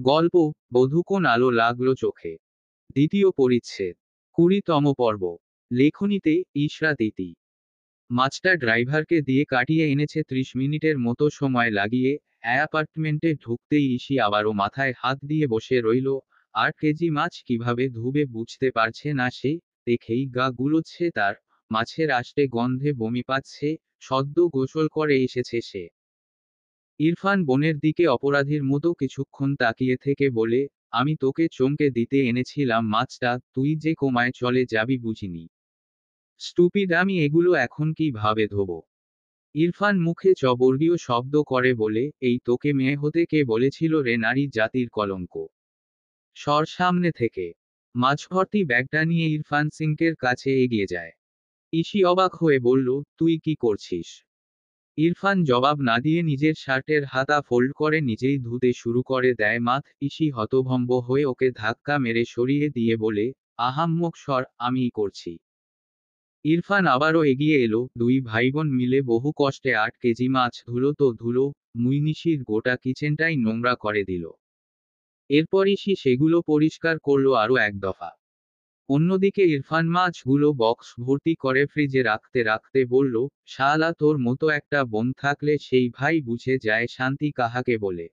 গল্প বধূ কোন আলো লাগলো চোখে। দ্বিতীয় পরিচ্ছেদ 20তম পর্ব। লেখনীতে ইশরাত ইতি। মাছটা ড্রাইভারকে দিয়ে কাটিয়ে এনেছে 30 মিনিটের মতো সময় লাগিয়ে। অ্যাপার্টমেন্টে ঢুকতেই ইসি আবারও মাথায় হাত দিয়ে বসে রইল। 8 কেজি মাছ কিভাবে ধুবে বুঝতে পারছে না সে। দেখেই গা গুলোচ্ছে তার। মাছের আষ্টে গন্ধে বমি পাচ্ছে। সদ্য গোসল করে এসেছে সে। ইরফান বোনের দিকে অপরাধীর মতো কিছুক্ষণ তাকিয়ে থেকে বলে, আমি তোকে চমকে দিতে এনেছিলাম মাছটা, তুই যে কোমায় চলে যাবি বুঝিনি। স্টুপিড, আমি এগুলো এখন কিভাবে ধোবো? ইরফান মুখে চবর্গীয় শব্দ করে বলে, এই তোকে মেয়ে হতে কে বলেছিল রে, নারী জাতির কলঙ্ক। সর সামনে থেকে। মাঝভর্তি ব্যাগটা নিয়ে ইরফান সিংকের কাছে এগিয়ে যায়। ইসি অবাক হয়ে বলল, তুই কি করছিস? ইরফান জবাব না দিয়ে নিজের শার্টের হাতা ফোল্ড করে নিজেই ধুতে শুরু করে দেয় মাথ। ইসি হতভম্ব হয়ে ওকে ধাক্কা মেরে সরিয়ে দিয়ে বলে, আহাম্মক সর, আমিই করছি। ইরফান আবারও এগিয়ে এলো। দুই ভাইবোন মিলে বহু কষ্টে 8 কেজি মাছ ধুলো তো ধুলো, মুইনিশির গোটা কিচেনটাই নোংরা করে দিল। এরপর ইসি সেগুলো পরিষ্কার করলো আরও এক দফা। অন্যদিকে ইরফান মাছগুলো বক্স ভর্তি করে ফ্রিজে রাখতে রাখতে বলল, শালা তোর মতো একটা বোন থাকলে সেই ভাই বুঝে যায় শান্তি কাহাকে বলে।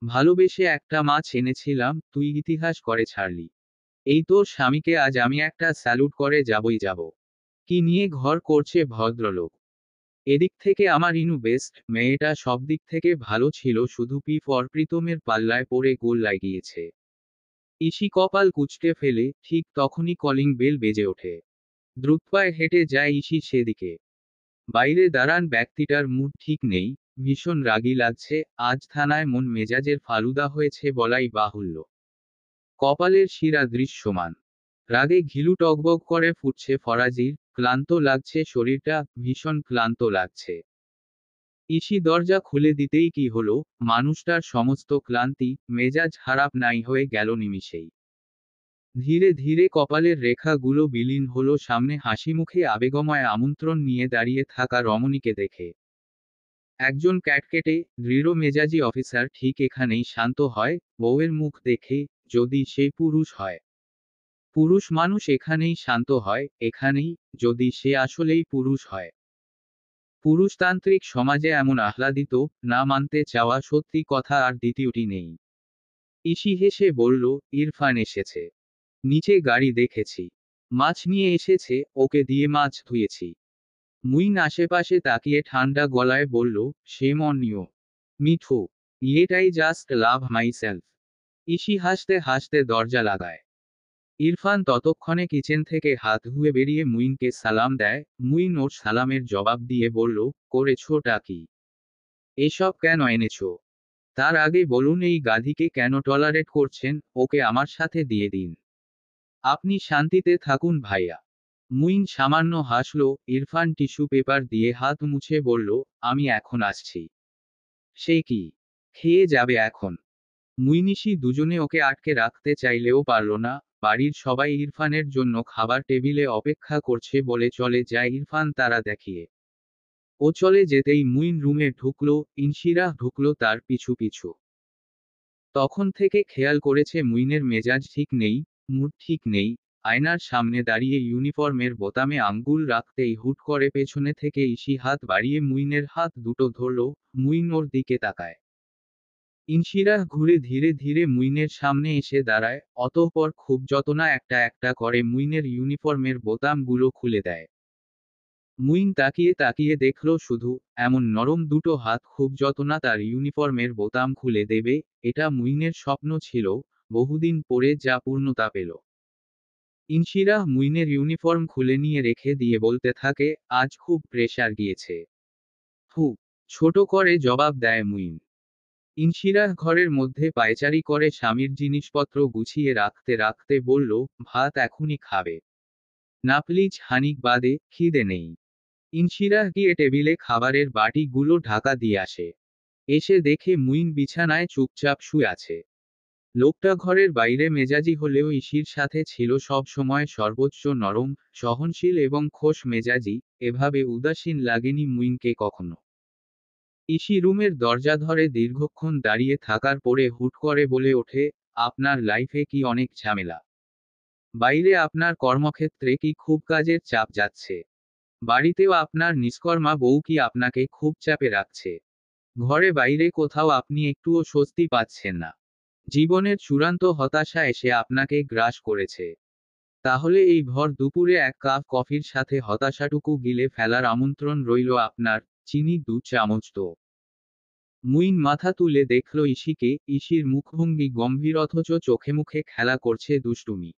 ভালোবেসে একটা মাছ এনেছিলাম, তুই ইতিহাস করে ছাড়লি। এই তোর স্বামীকে আজ আমি একটা স্যালুট করে যাবই যাব। কি নিয়ে ঘর করছে ভদ্রলোক। এদিক থেকে আমার ইনু বেস্ট, মেয়েটা সব দিক থেকে ভালো ছিল, শুধু পি ফর প্রীতমের পাল্লায় পড়ে গোল লাগিয়েছে। ইসি কপাল কুঁচকে ফেলে। ঠিক তখনই কলিং বেল বেজে ওঠে। দ্রুতপায়ে হেঁটে যায় ইসি সেদিকে। বাইরে দাঁড়ান ব্যক্তিটার মুড ঠিক নেই, ভীষণ রাগী লাগছে। আজ থানায় মন মেজাজের ফালুদা হয়েছে বলাই বাহুল্য। কপালের শিরা দৃশ্যমান। রাগে ঘিলু টগবগ করে ফুটছে ফরাজির। ক্লান্ত লাগছে শরীরটা, ভীষণ ক্লান্ত লাগছে। ইসি দরজা খুলে দিতেই কি হলো, মানুষটার সমস্ত ক্লান্তি, মেজাজ খারাপ নাই হয়ে গেল নিমিষেই। ধীরে ধীরে কপালের রেখাগুলো বিলীন হলো সামনে হাসিমুখে আবেগময় আমন্ত্রণ নিয়ে দাঁড়িয়ে থাকা রমণীকে দেখে। একজন ক্যাটকেটে, দৃঢ় মেজাজি অফিসার ঠিক এখানেই শান্ত হয়, বউয়ের মুখ দেখে, যদি সে পুরুষ হয়। পুরুষ মানুষ এখানেই শান্ত হয়, এখানেই, যদি সে আসলেই পুরুষ হয়। পুরুষতান্ত্রিক সমাজে এমন আহ্লাদিত, না মানতে চাওয়া সত্যি কথা আর দ্বিতীয়টি নেই। ইসি হেসে বলল, ইরফান এসেছে। নিচে গাড়ি দেখেছি। মাছ নিয়ে এসেছে, ওকে দিয়ে মাছ ধুয়েছি। মুইন আশেপাশে তাকিয়ে ঠান্ডা গলায় বলল, শেম অন ইউ, মিঠু। ইয়েটাই জাস্ট লাভ মাইসেলফ। ইসি হাসতে হাসতে দরজা লাগায়। ইরফান ততক্ষণে কিচেন থেকে হাত ধুয়ে বেরিয়ে মুইনকে সালাম দেয়। মুইন ওর সালামের জবাব দিয়ে বলল, করেছোটা কি? এসব কেন এনেছো? তার আগে বলুন এই গাধিকে কেন টলারেট করছেন, ওকে আমার সাথে দিয়ে দিন। আপনি শান্তিতে থাকুন ভাইয়া। মুইন সামান্য হাসল। ইরফান টিস্যু পেপার দিয়ে হাত মুছে বলল, আমি এখন আসছি। সে কি? খেয়ে যাবে এখন? মুইনিশি দুজনে ওকে আটকে রাখতে চাইলেও পারল না। বাড়ির সবাই ইরফানের জন্য খাবার টেবিলে অপেক্ষা করছে বলে চলে যায় ইরফান তারা দেখিয়ে। ও চলে যেতেই মুইন রুমে ঢুকলো, ইনশিরাহ ঢুকলো তার পিছু পিছু। তখন থেকে খেয়াল করেছে মুইনের মেজাজ ঠিক নেই, মুড ঠিক নেই। আয়নার সামনে দাঁড়িয়ে ইউনিফর্মের বোতামে আঙ্গুল রাখতেই হুট করে পেছনে থেকে ইসি হাত বাড়িয়ে মুইনের হাত দুটো ধরল। মুইন ওর দিকে তাকায়। ইনশিরাহ ঘুরে ধীরে ধীরে মুইনের সামনে এসে দাঁড়ায়, অতঃপর খুব যতনা একটা একটা করে মুইনের ইউনিফর্মের বোতামগুলো খুলে দেয়। মুইন তাকিয়ে তাকিয়ে দেখল শুধু, এমন নরম দুটো হাত খুব যতনা তার ইউনিফর্মের বোতাম খুলে দেবে। এটা মুইনের স্বপ্ন ছিল, বহুদিন পরে যা পূর্ণতা পেল। ইনশিরাহ মুইনের ইউনিফর্ম খুলে নিয়ে রেখে দিয়ে বলতে থাকে, আজ খুব প্রেসার গিয়েছে। হু, ছোট করে জবাব দেয় মুইন। ইনশিরাহ ঘরের মধ্যে পায়চারি করে স্বামীর জিনিসপত্র গুছিয়ে রাখতে রাখতে বলল, ভাত এখনই খাবে? না প্লিজ, খানিক বাদে, খিদে নেই। ইনশিরাহ গিয়ে টেবিলে খাবারের বাটিগুলো ঢাকা দিয়ে আসে। এসে দেখে মুইন বিছানায় চুপচাপ শুয়ে আছে। লোকটা ঘরের বাইরে মেজাজি হলেও ইসির সাথে ছিল সব সময় সর্বোচ্চ নরম, সহনশীল এবং খোশ মেজাজি। এভাবে উদাসীন লাগেনি মুইনকে কখনো। ইসি রুমের দরজা ধরে দীর্ঘক্ষণ দাঁড়িয়ে থাকার পরে হুট করে বলে ওঠে, আপনার লাইফে কি অনেক ঝামেলা? বাইরে আপনার কর্মক্ষেত্রে কি খুব কাজের চাপ যাচ্ছে? বাড়িতেও আপনার নিষ্কর্মা বউ কি আপনাকে খুব চাপে রাখছে? ঘরে বাইরে কোথাও আপনি একটুও স্বস্তি পাচ্ছেন না? জীবনের চূড়ান্ত হতাশা এসে আপনাকে গ্রাস করেছে। তাহলে এই ভর দুপুরে এক কাপ কফির সাথে হতাশাটুকু গিলে ফেলার আমন্ত্রণ রইল আপনার, চিনি 2 চামচ তো। মুইন মাথা তুলে দেখল ইসিকে, ইসির মুখভঙ্গি গম্ভীর অথচ চোখে মুখে খেলা করছে দুষ্টুমি।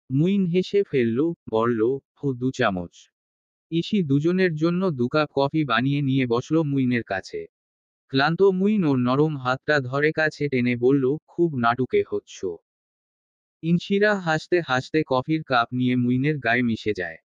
মুইন হেসে ফেলল, বলল, হো 2 চামচ। ইসি দুজনের জন্য 2 কাপ কফি বানিয়ে নিয়ে বসল মুইনের কাছে। ক্লান্ত মুইন ওর নরম হাতটা ধরে কাছে টেনে বলল, খুব নাটুকে হচ্ছ। ইনশিরা হাসতে হাসতে কফির কাপ নিয়ে মুইনের গায়ে মিশে যায়।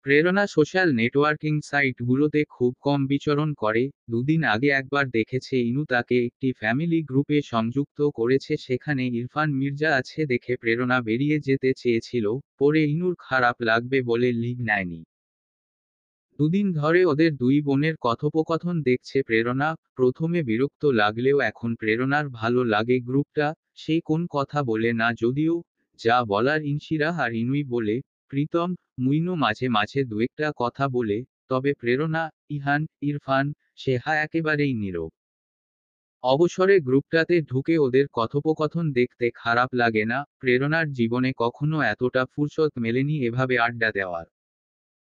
প্রেরণা সোশ্যাল নেটওয়ার্কিং সাইটগুলোতে খুব কম বিচরণ করে। 2 দিন আগে একবার দেখেছে ইনু তাকে একটি ফ্যামিলি গ্রুপে সংযুক্ত করেছে, সেখানে ইরফান মির্জা আছে দেখে প্রেরণা বেরিয়ে যেতে চেয়েছিল, পরে ইনুর খারাপ লাগবে বলে লিভ নেয়নি। 2 দিন ধরে ওদের 2 বোনের কথোপকথন দেখছে প্রেরণা। প্রথমে বিরক্ত লাগলেও এখন প্রেরণার ভালো লাগে গ্রুপটা। সে কোন কথা বলে না যদিও, যা বলার ইনশিরা আর ইনুই বলে। প্রীতম, মুইনও মাঝে মাঝে 2-একটা কথা বলে, তবে প্রেরণা, ইহান, ইরফান, সেহা একেবারেই নীরব। অবসরে গ্রুপটাতে ঢুকে ওদের কথোপকথন দেখতে খারাপ লাগে না। প্রেরণার জীবনে কখনো এতটা ফুরসত মেলেনি এভাবে আড্ডা দেওয়ার।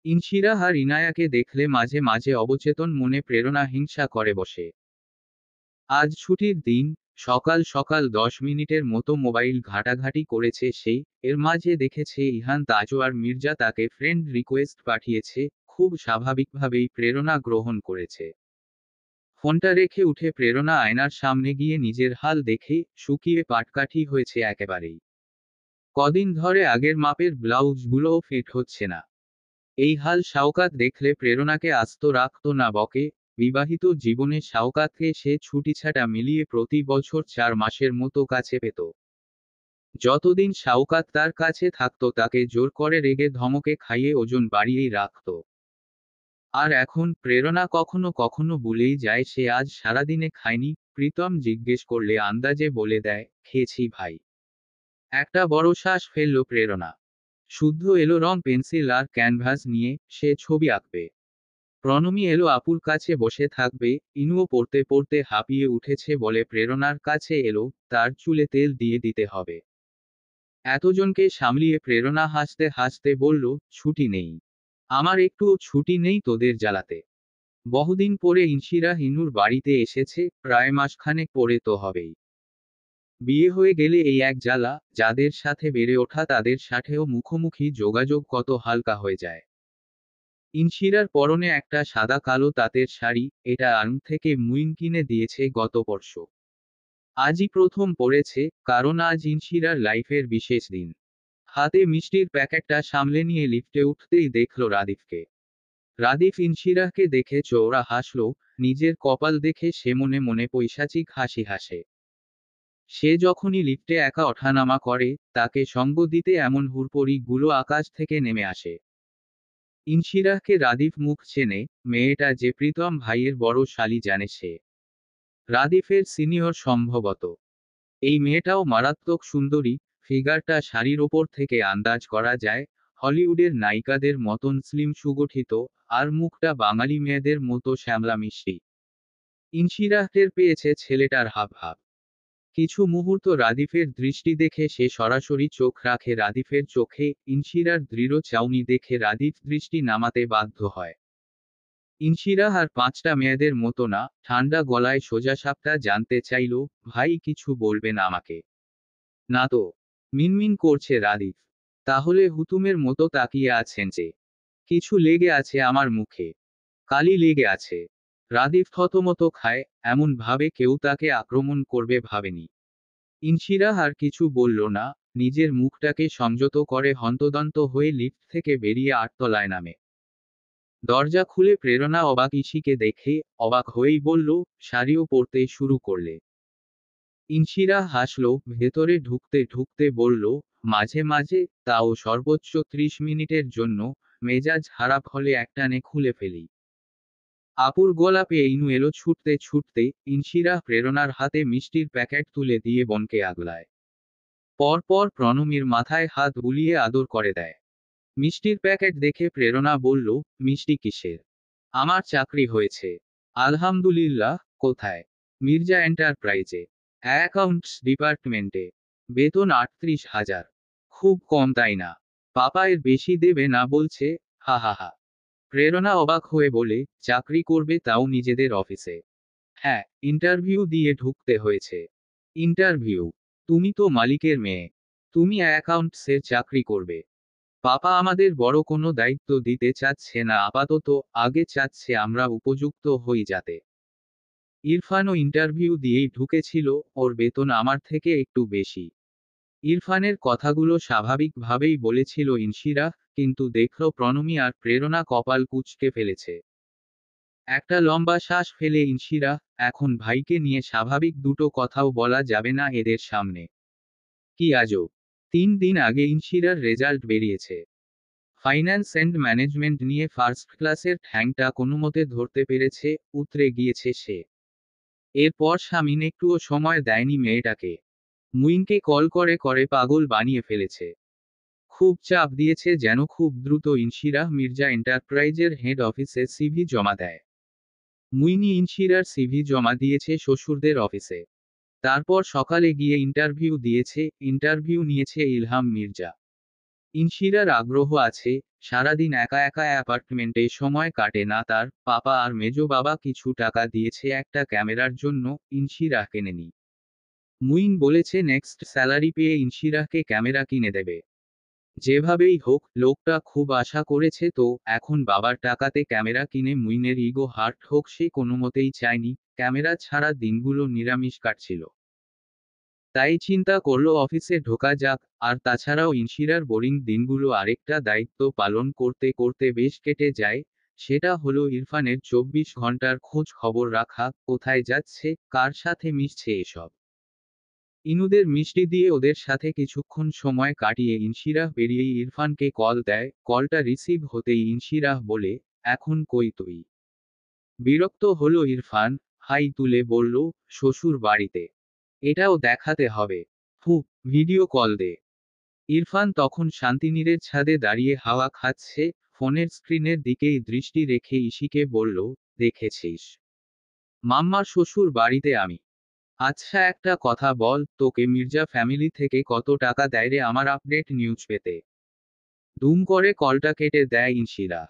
ইনশিরা আর ইনায়াকে দেখলে মাঝে মাঝে অবচেতন মনে প্রেরণা হিংসা করে বসে। আজ ছুটির দিন, সকাল সকাল 10 মিনিটের মতো মোবাইল ঘাটাঘাটি করেছে সে। এর মাঝে দেখেছে ইহান তাজওয়ার মির্জা তাকে ফ্রেন্ড রিকোয়েস্ট পাঠিয়েছে। খুব স্বাভাবিকভাবেই প্রেরণা গ্রহণ করেছে। ফোনটা রেখে উঠে প্রেরণা আয়নার সামনে গিয়ে নিজের হাল দেখে, শুকিয়ে পাটকাঠি হয়েছে একেবারেই। কদিন ধরে আগের মাপের ব্লাউজগুলোও ফিট হচ্ছে না। এই হাল শাওকাত দেখলে প্রেরণাকে আস্ত রাখত না বকে। বিবাহিত জীবনে শাওকাতকে সে ছুটিছাটা মিলিয়ে প্রতি বছর 4 মাসের মতো কাছে পেত। যতদিন শাওকাত তার কাছে থাকত তাকে জোর করে রেগে ধমকে খাইয়ে ওজন বাড়িয়েই রাখত। আর এখন প্রেরণা কখনো কখনো ভুলেই যায় সে আজ সারাদিনে খায়নি। প্রীতম জিজ্ঞেস করলে আন্দাজে বলে দেয়, খেয়েছি ভাই। একটা বড় শ্বাস ফেলল প্রেরণা। শুদ্ধ এলো রং পেন্সিল আর ক্যানভাস নিয়ে, সে ছবি আঁকবে। প্রণমী এলো আপুর কাছে বসে থাকবে। ইনুও পড়তে পড়তে হাঁপিয়ে উঠেছে বলে প্রেরণার কাছে এলো, তার চুলে তেল দিয়ে দিতে হবে। এতজনকে সামলিয়ে প্রেরণা হাসতে হাসতে বলল, ছুটি নেই। আমার একটুও ছুটি নেই তোদের জ্বালাতে। বহুদিন পরে ইনশিরা ইনুর বাড়িতে এসেছে, প্রায় মাসখানেক পরে তো হবেই। বিয়ে হয়ে গেলে এই এক জ্বালা, যাদের সাথে বেড়ে ওঠা তাদের সাথেও মুখোমুখি যোগাযোগ কত হালকা হয়ে যায়। ইনশিরার পরনে একটা সাদা কালো তাঁতের শাড়ি, এটা আড়ং থেকে মুইন কিনে দিয়েছে গত পরশু। আজই প্রথম পরেছে, কারণ আজ ইনশিরার লাইফের বিশেষ দিন। হাতে মিষ্টির প্যাকেটটা সামলে নিয়ে লিফটে উঠতেই দেখল রাদিফকে। রাদিফ ইনশিরাকে দেখে চওড়া হাসল। নিজের কপাল দেখে সে মনে মনে পৈশাচিক হাসি হাসে। সে যখনই লিফটে একা ওঠানামা করে, তাকে সঙ্গ দিতে এমন হুড়পড়ি গুলো আকাশ থেকে নেমে আসে। ইনশিরাকে রাদিফ মুখ চেনে, মেয়েটা যে প্রীতম ভাইয়ের বড় শালি জানে সে। রাদিফের সিনিয়র সম্ভবত। এই মেয়েটাও মারাত্মক সুন্দরী, ফিগারটা শাড়ির ওপর থেকে আন্দাজ করা যায়। হলিউডের নায়িকাদের মতন স্লিম সুগঠিত, আর মুখটা বাঙালি মেয়েদের মতো শ্যামলা মিষ্টি। ইনশিরা টের পেয়েছে ছেলেটার হাবভাব। কিছু মুহূর্ত রাদিফের দৃষ্টি দেখে সে সরাসরি চোখ রাখে রাদিফের চোখে। ইনশিরার দৃঢ় চাউনি দেখে রাদিফ দৃষ্টি নামাতে বাধ্য হয়। ইনশিরা আর 5টা মেয়েদের মতো না, ঠান্ডা গলায় সোজাসাপটা জানতে চাইল, ভাই কিছু বলবেন আমাকে? না তো। মিনমিন করছে রাদিফ। তাহলে হুতুমের মতো তাকিয়ে আছেন যে? কিছু লেগে আছে আমার মুখে। কালি লেগে আছে। রাদিফ থতমত খায়, এমন ভাবে কেউ তাকে আক্রমণ করবে ভাবেনি। ইনশিরা আর কিছু বলল না, নিজের মুখটাকে সংযত করে হন্তদন্ত হয়ে লিফট থেকে বেরিয়ে 8 তলায় নামে। দরজা খুলে প্রেরণা অবাক ইসিকে দেখে, অবাক হয়েই বলল, শাড়িও পরতে শুরু করলে? ইনশিরা হাসল, ভেতরে ঢুকতে ঢুকতে বলল, মাঝে মাঝে, তাও সর্বোচ্চ 30 মিনিটের জন্য। মেজাজ খারাপ হলে একটানে খুলে ফেলি। আপুর গলা পেয়ে ইনু এলো ছুটতে ছুটতে। ইনশিরা প্রেরণার হাতে মিষ্টির প্যাকেট তুলে দিয়ে বোনকে আগলায়। পরপর প্রণমীর মাথায় হাত বুলিয়ে আদর করে দেয়। মিষ্টির প্যাকেট দেখে প্রেরণা বলল, মিষ্টি কিসের? আমার চাকরি হয়েছে। আলহামদুলিল্লাহ। কোথায়? মির্জা এন্টারপ্রাইজে। অ্যাকাউন্টস ডিপার্টমেন্টে। বেতন ৩৮,০০০। খুব কম তাই না? পাপা এর বেশি দেবে না বলছে। হা হা হা। প্রেরণা অবাক হয়ে বলে, চাকরি করবে তাও নিজেদের অফিসে? হ্যাঁ, ইন্টারভিউ দিয়ে ঢুকতে হয়েছে। ইন্টারভিউ? তুমি তো মালিকের মেয়ে। তুমি অ্যাকাউন্টসের চাকরি করবে? পাপা আমাদের বড় কোনো দায়িত্ব দিতে চাচ্ছে না আপাতত, আগে চাচ্ছে আমরা উপযুক্ত হই যাতে। ইরফানও ইন্টারভিউ দিয়েই ঢুকেছিল, ওর বেতন আমার থেকে একটু বেশি। ইরফানের কথাগুলো স্বাভাবিকভাবেই বলেছিল ইনশিরা, কিন্তু দেখল প্রণমী আর প্রেরণা কপাল কুঁচকে ফেলেছে। একটা লম্বা শ্বাস ফেলে ইনশিরা, এখন ভাইকে নিয়ে স্বাভাবিক দুটো কথাও বলা যাবে না এদের সামনে। কি আজব! 3 দিন আগে ইনশিরার রেজাল্ট বেরিয়েছে। ফাইন্যান্স অ্যান্ড ম্যানেজমেন্ট নিয়ে ফার্স্ট ক্লাসের ঠ্যাংটা কোনোমতে ধরতে পেরেছে, উতরে গিয়েছে সে। এরপর শামিন একটুও সময় দেয়নি মেয়েটাকে। মুইনকে কল করে করে পাগল বানিয়ে ফেলেছে। খুব চাপ দিয়েছে যেন খুব দ্রুত ইনশিরা মির্জা এন্টারপ্রাইজের হেড অফিসে সিভি জমা দেয়। মুইনি ইনশিরার সিভি জমা দিয়েছে শ্বশুরদের অফিসে। তারপর সকালে গিয়ে ইন্টারভিউ দিয়েছে। ইন্টারভিউ নিয়েছে ইলহাম মির্জা। ইনশিরার আগ্রহ আছে। সারাদিন একা একা অ্যাপার্টমেন্টে সময় কাটে না তার। পাপা আর মেজো বাবা কিছু টাকা দিয়েছে একটা ক্যামেরার জন্য, ইনশিরা কেনেনি। মুইন বলেছে নেক্সট স্যালারি পেয়ে ইনশিরাকে ক্যামেরা কিনে দেবে। যেভাবেই হোক, লোকটা খুব আশা করেছে তো, এখন বাবার টাকাতে ক্যামেরা কিনে মুইনের ইগো হার্ট হোক সে কোনোমতেই চায়নি। ক্যামেরা ছাড়া দিনগুলো নিরামিষ কাটছিল। তাই চিন্তা করল অফিসে ঢোকা যাক। আর তাছাড়াও ইনশিরার বোরিং দিনগুলো আরেকটা দায়িত্ব পালন করতে করতে বেশ কেটে যায়। সেটা হলো ইরফানের ২৪ ঘন্টার খোঁজ খবর রাখা, কোথায় যাচ্ছে, কার সাথে মিশছে এসব। ইনুদের মিষ্টি দিয়ে ওদের সাথে কিছুক্ষণ সময় কাটিয়ে ইনশিরাহ বেরিয়েই ইরফানকে কল দেয়। কলটা রিসিভ হতেই ইনশিরাহ বলে, এখন কই তুই? বিরক্ত হলো ইরফান। হাই তুলে বলল, শ্বশুর বাড়িতে। এটাও দেখাতে হবে? হু, ভিডিও কল দে। ইরফান তখন শান্তিনীরের ছাদে দাঁড়িয়ে হাওয়া খাচ্ছে। ফোনের স্ক্রিনের দিকেই দৃষ্টি রেখে ইশিকে বলল, দেখেছিস? মাম্মার শ্বশুর বাড়িতে আমি। আচ্ছা একটা কথা বল, তোকে মির্জা ফ্যামিলি থেকে কত টাকা দেয় রে আমার আপডেট নিউজ পেতে? দুম করে কলটা কেটে দেয় ইনশিরা।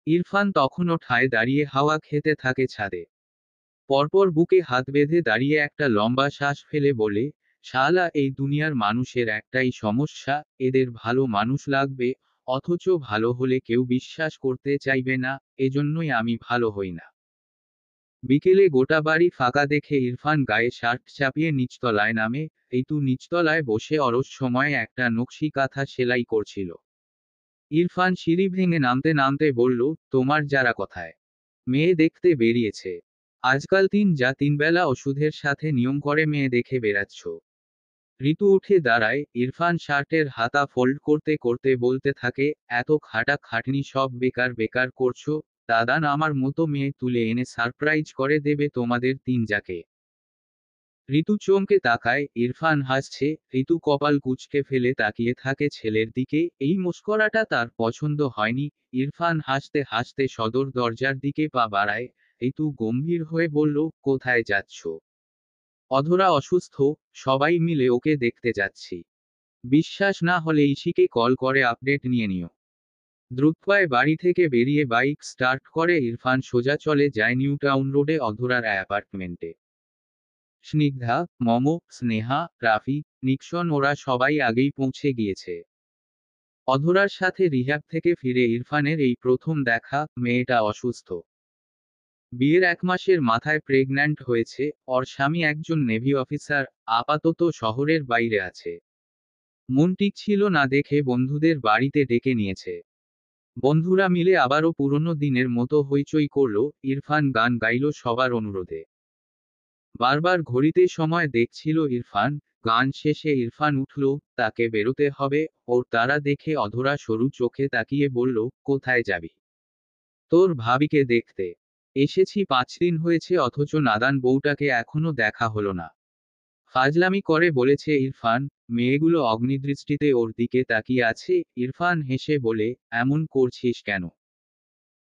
ইরফান তখনও ঠায় দাঁড়িয়ে হাওয়া খেতে থাকে ছাদে। পরপর বুকে হাত বেঁধে দাঁড়িয়ে একটা লম্বা শ্বাস ফেলে বলে, শালা এই দুনিয়ার মানুষের একটাই সমস্যা, এদের ভালো মানুষ লাগবে, অথচ ভালো হলে কেউ বিশ্বাস করতে চাইবে না, এজন্যই আমি ভালো হই না। বিকেলে গোটা বাড়ি ফাঁকা দেখে ইরফান গায়ে শার্ট চাপিয়ে নিচতলায় নামে। এইটু নিচতলায় বসে অলস সময়ে একটা নকশি কাঁথা সেলাই করছিল। ইরফান সিঁড়ি ভেঙে নামতে নামতে বলল, তোমার যারা কোথায়? মেয়ে দেখতে বেরিয়েছে। আজকাল তিন বেলা ওষুধের সাথে নিয়ম করে মেয়ে দেখে বেড়াচ্ছ। ঋতু উঠে দাঁড়ায়। ইরফান শার্টের হাতা ফোল্ড করতে করতে বলতে থাকে, এত খাটা খাটনি সব বেকার বেকার করছো। দাদান আমার মতো মেয়ে তুলে এনে সারপ্রাইজ করে দেবে তোমাদের যাকে। ঋতু চমকে তাকায়। ইরফান হাসছে। ঋতু কপাল কুঁচকে ফেলে তাকিয়ে থাকে ছেলের দিকে। এই মস্করাটা তার পছন্দ হয়নি। ইরফান হাসতে হাসতে সদর দরজার দিকে পা বাড়ায়। ঋতু গম্ভীর হয়ে বলল, কোথায় যাচ্ছ? অধরা অসুস্থ, সবাই মিলে ওকে দেখতে যাচ্ছি। বিশ্বাস না হলে ইশিকে কল করে আপডেট নিয়ে নিও। দ্রুতপায়ে বাড়ি থেকে বেরিয়ে বাইক স্টার্ট করে ইরফান সোজা চলে যায় নিউ টাউন রোডে অধরার অ্যাপার্টমেন্টে। স্নিগ্ধা, মম, স্নেহা, রাফি, নিক্সন ওরা সবাই আগেই পৌঁছে গিয়েছে। অধরার সাথে রিহ্যাব থেকে ফিরে ইরফানের এই প্রথম দেখা। মেয়েটা অসুস্থ। বিয়ের 1 মাসের মাথায় প্রেগন্যান্ট হয়েছে। ওর স্বামী একজন নেভি অফিসার, আপাতত শহরের বাইরে আছে। মন টিকছিল না দেখে বন্ধুদের বাড়িতে ডেকে নিয়েছে। বন্ধুরা মিলে আবারও পুরনো দিনের মতো হইচই করল। ইরফান গান গাইল সবার অনুরোধে। বারবার ঘড়িতে সময় দেখছিল ইরফান। গান শেষে ইরফান উঠল, তাকে বেরোতে হবে। ওর তারা দেখে অধরা সরু চোখে তাকিয়ে বলল, কোথায় যাবি? তোর ভাবিকে দেখতে। এসেছি 5 দিন হয়েছে অথচ নাদান বউটাকে এখনো দেখা হলো না। ফাজলামি করে বলেছে ইরফান। মেয়েগুলো অগ্নিদৃষ্টিতে ওর দিকে তাকিয়ে আছে। ইরফান হেসে বলে, এমন করছিস কেন?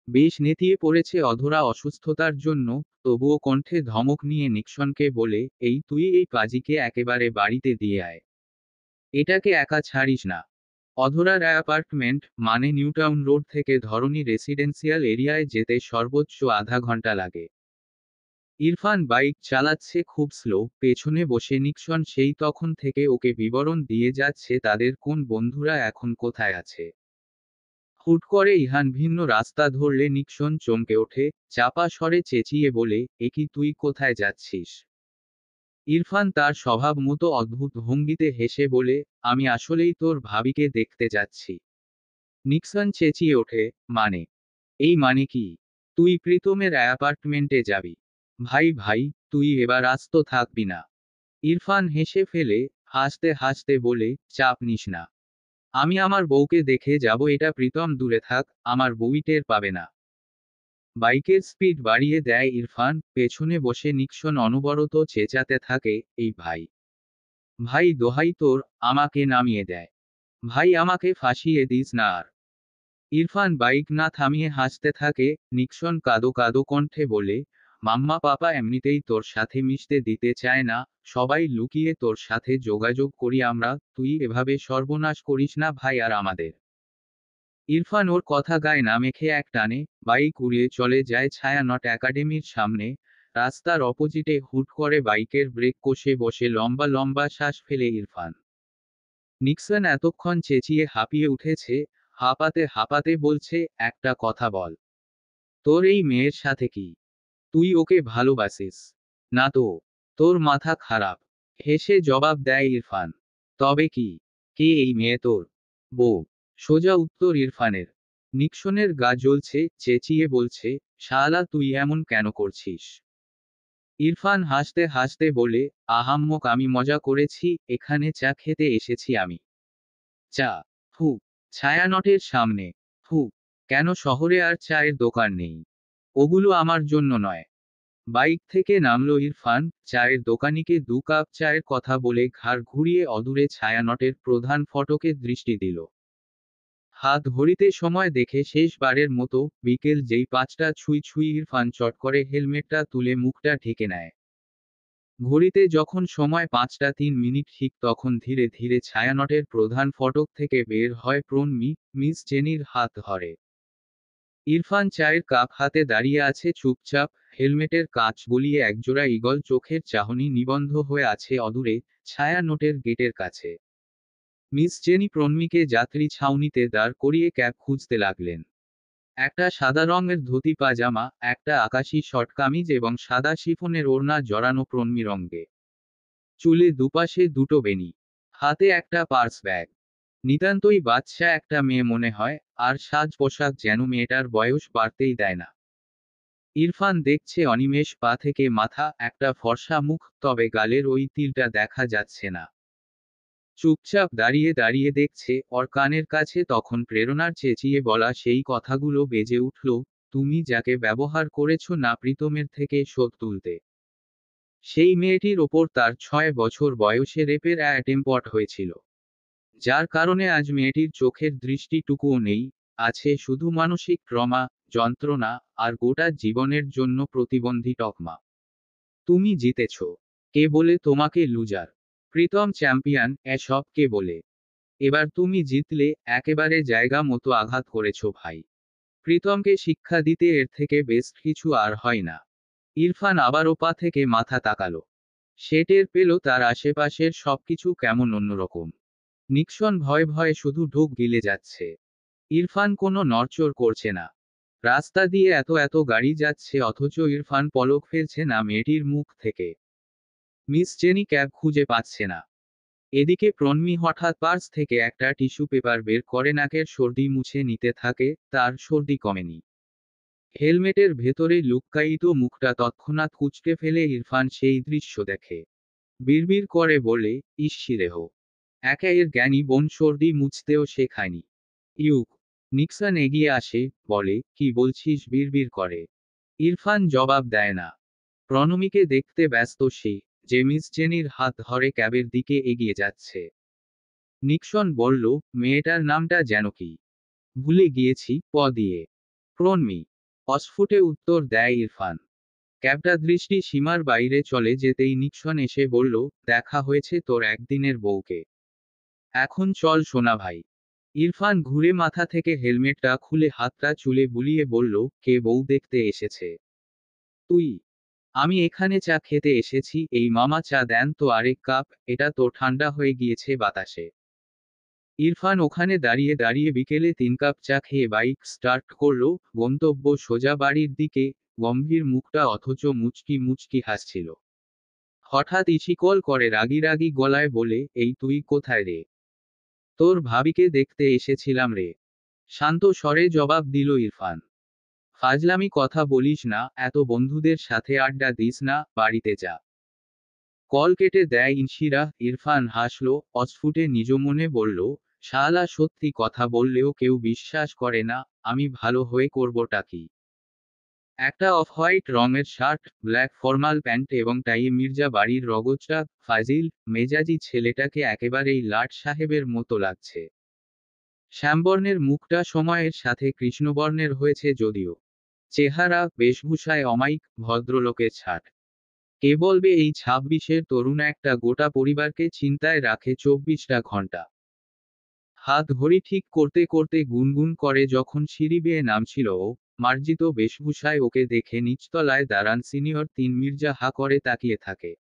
বেশ নেতিয়ে পড়েছে অধরা অসুস্থতার জন্য। তবুও কণ্ঠে ধমক নিয়ে নিক্সনকে বলে, এই তুই এই পাজিকে একেবারে বাড়িতে দিয়ে আয়। এটাকে একা ছাড়িস না। অধরার অ্যাপার্টমেন্ট মানে নিউটাউন রোড থেকে ধরনী রেসিডেন্সিয়াল এরিয়ায় যেতে সর্বোচ্চ আধা ঘন্টা লাগে। ইরফান বাইক চালাচ্ছে খুব স্লো, পেছনে বসে নিক্সন সেই তখন থেকে ওকে বিবরণ দিয়ে যাচ্ছে তাদের কোন বন্ধুরা এখন কোথায় আছে। হুট করে ইহান ভিন্ন রাস্তা ধরলে নিক্সন চমকে ওঠে, চাপা স্বরে চেঁচিয়ে বলে, এ কি তুই কোথায় যাচ্ছিস? ইরফান তার স্বভাব মতো অদ্ভুত ভঙ্গিতে হেসে বলে, আমি আসলেই তোর ভাবিকে দেখতে যাচ্ছি। নিক্সন চেঁচিয়ে ওঠে, মানে? এই মানে কি? তুই প্রীতমের অ্যাপার্টমেন্টে যাবি? ভাই ভাই, তুই এবার আস্ত থাকবি না। ইরফান হেসে ফেলে, হাসতে হাসতে বলে, চাপ নিস না। আমি আমার বউকে দেখে যাব, এটা প্রীতম দূরে থাক, আমার বউই টের পাবে না। বাইকের স্পিড বাড়িয়ে দেয় ইরফান, পেছনে বসে নিক্সন অনবরত চেঁচাতে থাকে, এই ভাই, ভাই দোহাই তোর, আমাকে নামিয়ে দেয়। ভাই আমাকে ফাঁসিয়ে দিস না আর। ইরফান বাইক না থামিয়ে হাসতে থাকে। নিক্সন কাদো কাদো কণ্ঠে বলে, মাম্মা পাপা এমনিতেই তোর সাথে মিশতে দিতে চায় না, সবাই লুকিয়ে তোর সাথে যোগাযোগ করি আমরা, তুই এভাবে সর্বনাশ করিস না ভাই আর আমাদের। ইরফান ওর কথা গায়ে না মেখে এক টানে বাইক উড়িয়ে চলে যায় ছায়ানট একাডেমির সামনে। রাস্তার অপোজিটে হুট করে বাইকের ব্রেক কষে বসে লম্বা লম্বা শ্বাস ফেলে ইরফান। নিক্সন এতক্ষণ চেঁচিয়ে হাঁপিয়ে উঠেছে, হাঁপাতে হাঁপাতে বলছে, একটা কথা বল। তোর এই মেয়ের সাথে কি? তুই ওকে ভালোবাসিস? না তো। তোর মাথা খারাপ? হেসে জবাব দেয় ইরফান। তবে কি? কে এই মেয়ে তোর বউ? সোজা উত্তর ইরফানের। নিক্সনের গা জ্বলছে, চেঁচিয়ে বলছে, শালা তুই এমন কেন করছিস? ইরফান হাসতে হাসতে বলে, আহাম্মক আমি মজা করেছি, এখানে চা খেতে এসেছি আমি। চা? ফু। ছায়ানটের সামনে? ফু। কেন শহরে আর চায়ের দোকান নেই? ওগুলো আমার জন্য নয়। বাইক থেকে নামলো ইরফান, চায়ের দোকানিকে 2 কাপ চায়ের কথা বলে ঘাড় ঘুরিয়ে অদূরে ছায়ানটের প্রধান ফটকে দৃষ্টি দিল। হাত ঘড়িতে সময় দেখে শেষবারের মতো বিকেল যেই 5টা ছুঁই ছুঁই ইরফান চট করে হেলমেটটা তুলে মুখটা ঢেকে নেয়। ঘড়িতে যখন সময় 5টা 3 মিনিট ঠিক তখন ধীরে ধীরে ছায়ানটের প্রধান ফটক থেকে বের হয় প্রণমি, মিস জেনির হাত ধরে। ইরফান চায়ের কাপ হাতে দাঁড়িয়ে আছে চুপচাপ, হেলমেটের কাঁচ গলিয়ে একজোড়া ঈগল চোখের চাহনি নিবন্ধ হয়ে আছে অদূরে, ছায়ানটের গেটের কাছে। মিস জেনি প্রণমিকে যাত্রী ছাউনিতে দাঁড় করিয়ে ক্যাব খুঁজতে লাগলেন। একটা সাদা রঙের ধুতি পাজামা, একটা আকাশি শর্ট কামিজ এবং সাদা শিফনের ওড়না জড়ানো প্রণমি রঙে। চুলে দুপাশে দুটো বেনি। হাতে একটা পার্স ব্যাগ। নিতান্তই বাদশা একটা মেয়ে মনে হয়, আর সাজ পোশাক যেন মেয়েটার বয়স বাড়তেই দেয় না। ইরফান দেখছে অনিমেষ পা থেকে মাথা, একটা ফর্সা মুখ, তবে গালের ওই তিলটা দেখা যাচ্ছে না। চুপচাপ দাঁড়িয়ে দাঁড়িয়ে দেখছে, ওর কানের কাছে তখন প্রেরণার চেঁচিয়ে বলা সেই কথাগুলো বেজে উঠল, তুমি যাকে ব্যবহার করেছ না প্রীতমের থেকে শোধ তুলতে। সেই মেয়েটির ওপর তার 6 বছর বয়সে রেপের অ্যাটেম্পট হয়েছিল। যার কারণে আজ মেয়েটির চোখের দৃষ্টিটুকুও নেই, আছে শুধু মানসিক ট্রমা, যন্ত্রণা, আর গোটা জীবনের জন্য প্রতিবন্ধী তকমা। তুমি জিতেছ। কে বলে তোমাকে লুজার? প্রীতম চ্যাম্পিয়ন, এসব কে বলে? এবার তুমি জিতলে, একেবারে জায়গা মতো আঘাত করেছ ভাই। প্রীতমকে শিক্ষা দিতে এর থেকে বেস্ট কিছু আর হয় না। ইরফান আবারও পা থেকে মাথা তাকালো। সে টের পেল তার আশেপাশের সবকিছু কেমন অন্যরকম। নিক্সন ভয়ে ভয়ে শুধু ঢোক গিলে যাচ্ছে। ইরফান কোনো নড়চড় করছে না। রাস্তা দিয়ে এত এত গাড়ি যাচ্ছে অথচ ইরফান পলক ফেলছে না মেয়েটির মুখ থেকে। মিস জেনি ক্যাব খুঁজে পাচ্ছে না। এদিকে প্রণমি হঠাৎ পার্স থেকে একটা টিস্যু পেপার বের করে নাকের সর্দি মুছে নিতে থাকে, তার সর্দি কমেনি। হেলমেটের ভেতরে লুক্কায়িত মুখটা তৎক্ষণাৎ কুঁচকে ফেলে ইরফান সেই দৃশ্য দেখে। বিড়বিড় করে বলে, ইস্সিরেহ। একা এর জ্ঞানী বোন সর্দি মুছতেও শেখায়নি। ইউক। নিক্সন এগিয়ে আসে, বলে, কি বলছিস বিড়বিড় করে? ইরফান জবাব দেয় না। প্রণমীকে দেখতে ব্যস্ত সে, যে মিস জেনির হাত ধরে ক্যাবের দিকে এগিয়ে যাচ্ছে। নিক্সন বলল, মেয়েটার নামটা যেন কি? ভুলে গিয়েছি, প দিয়ে। প্রণমী অস্ফুটে উত্তর দেয় ইরফান। ক্যাবটা দৃষ্টি সীমার বাইরে চলে যেতেই নিক্সন এসে বলল, দেখা হয়েছে তোর একদিনের বউকে। এখন চল সোনা ভাই। ইরফান ঘুরে মাথা থেকে হেলমেটটা খুলে হাতটা চুলে বুলিয়ে বলল, কে বউ দেখতে এসেছে? তুই? আমি এখানে চা খেতে এসেছি, এই মামা চা দেন তো আরেক কাপ, এটা তো ঠান্ডা হয়ে গিয়েছে বাতাসে। ইরফান ওখানে দাঁড়িয়ে দাঁড়িয়ে বিকেলে 3 কাপ চা খেয়ে বাইক স্টার্ট করলো, গন্তব্য সোজা বাড়ির দিকে। গম্ভীর মুখটা অথচ মুচকি মুচকি হাসছিল। হঠাৎ ইসি কল করে রাগী রাগী গলায় বলে, এই তুই কোথায় রে? তোর ভাবিকে দেখতে এসেছিলাম রে। শান্ত স্বরে জবাব দিল ইরফান। ফাজলামি কথা বলিস না, এত বন্ধুদের সাথে আড্ডা দিস না, বাড়িতে যা। কল কেটে দেয় ইনশিরা। ইরফান হাসল, অস্ফুটে নিজ মনে বলল, শালা সত্যি কথা বললেও কেউ বিশ্বাস করে না, আমি ভালো হয়ে করবটা কি? একটা অফ হোয়াইট রঙের শার্ট, ব্ল্যাক ফর্মাল প্যান্ট এবং টাইয়ে মির্জা বাড়ির রগচটা ফাজিল মেজাজি ছেলেটাকে একেবারেই লাট সাহেবের মতো লাগছে। শ্যামবর্ণের মুখটা সময়ের সাথে কৃষ্ণবর্ণের হয়েছে যদিও। চেহারা বেশভূষায় অমায়িক, ভদ্রলোকের ছাট। কে বলবে এই 26-এর তরুণ একটা গোটা পরিবারকে চিন্তায় রাখে 24টা ঘন্টা। হাত ঘড়ি ঠিক করতে করতে গুনগুন করে যখন সিঁড়ি বেয়ে নামছিল ও, মার্জিত বেশভূষায় ওকে দেখে নিচতলায় দাঁড়ান সিনিয়র 3 মির্জা হা করে তাকিয়ে থাকে।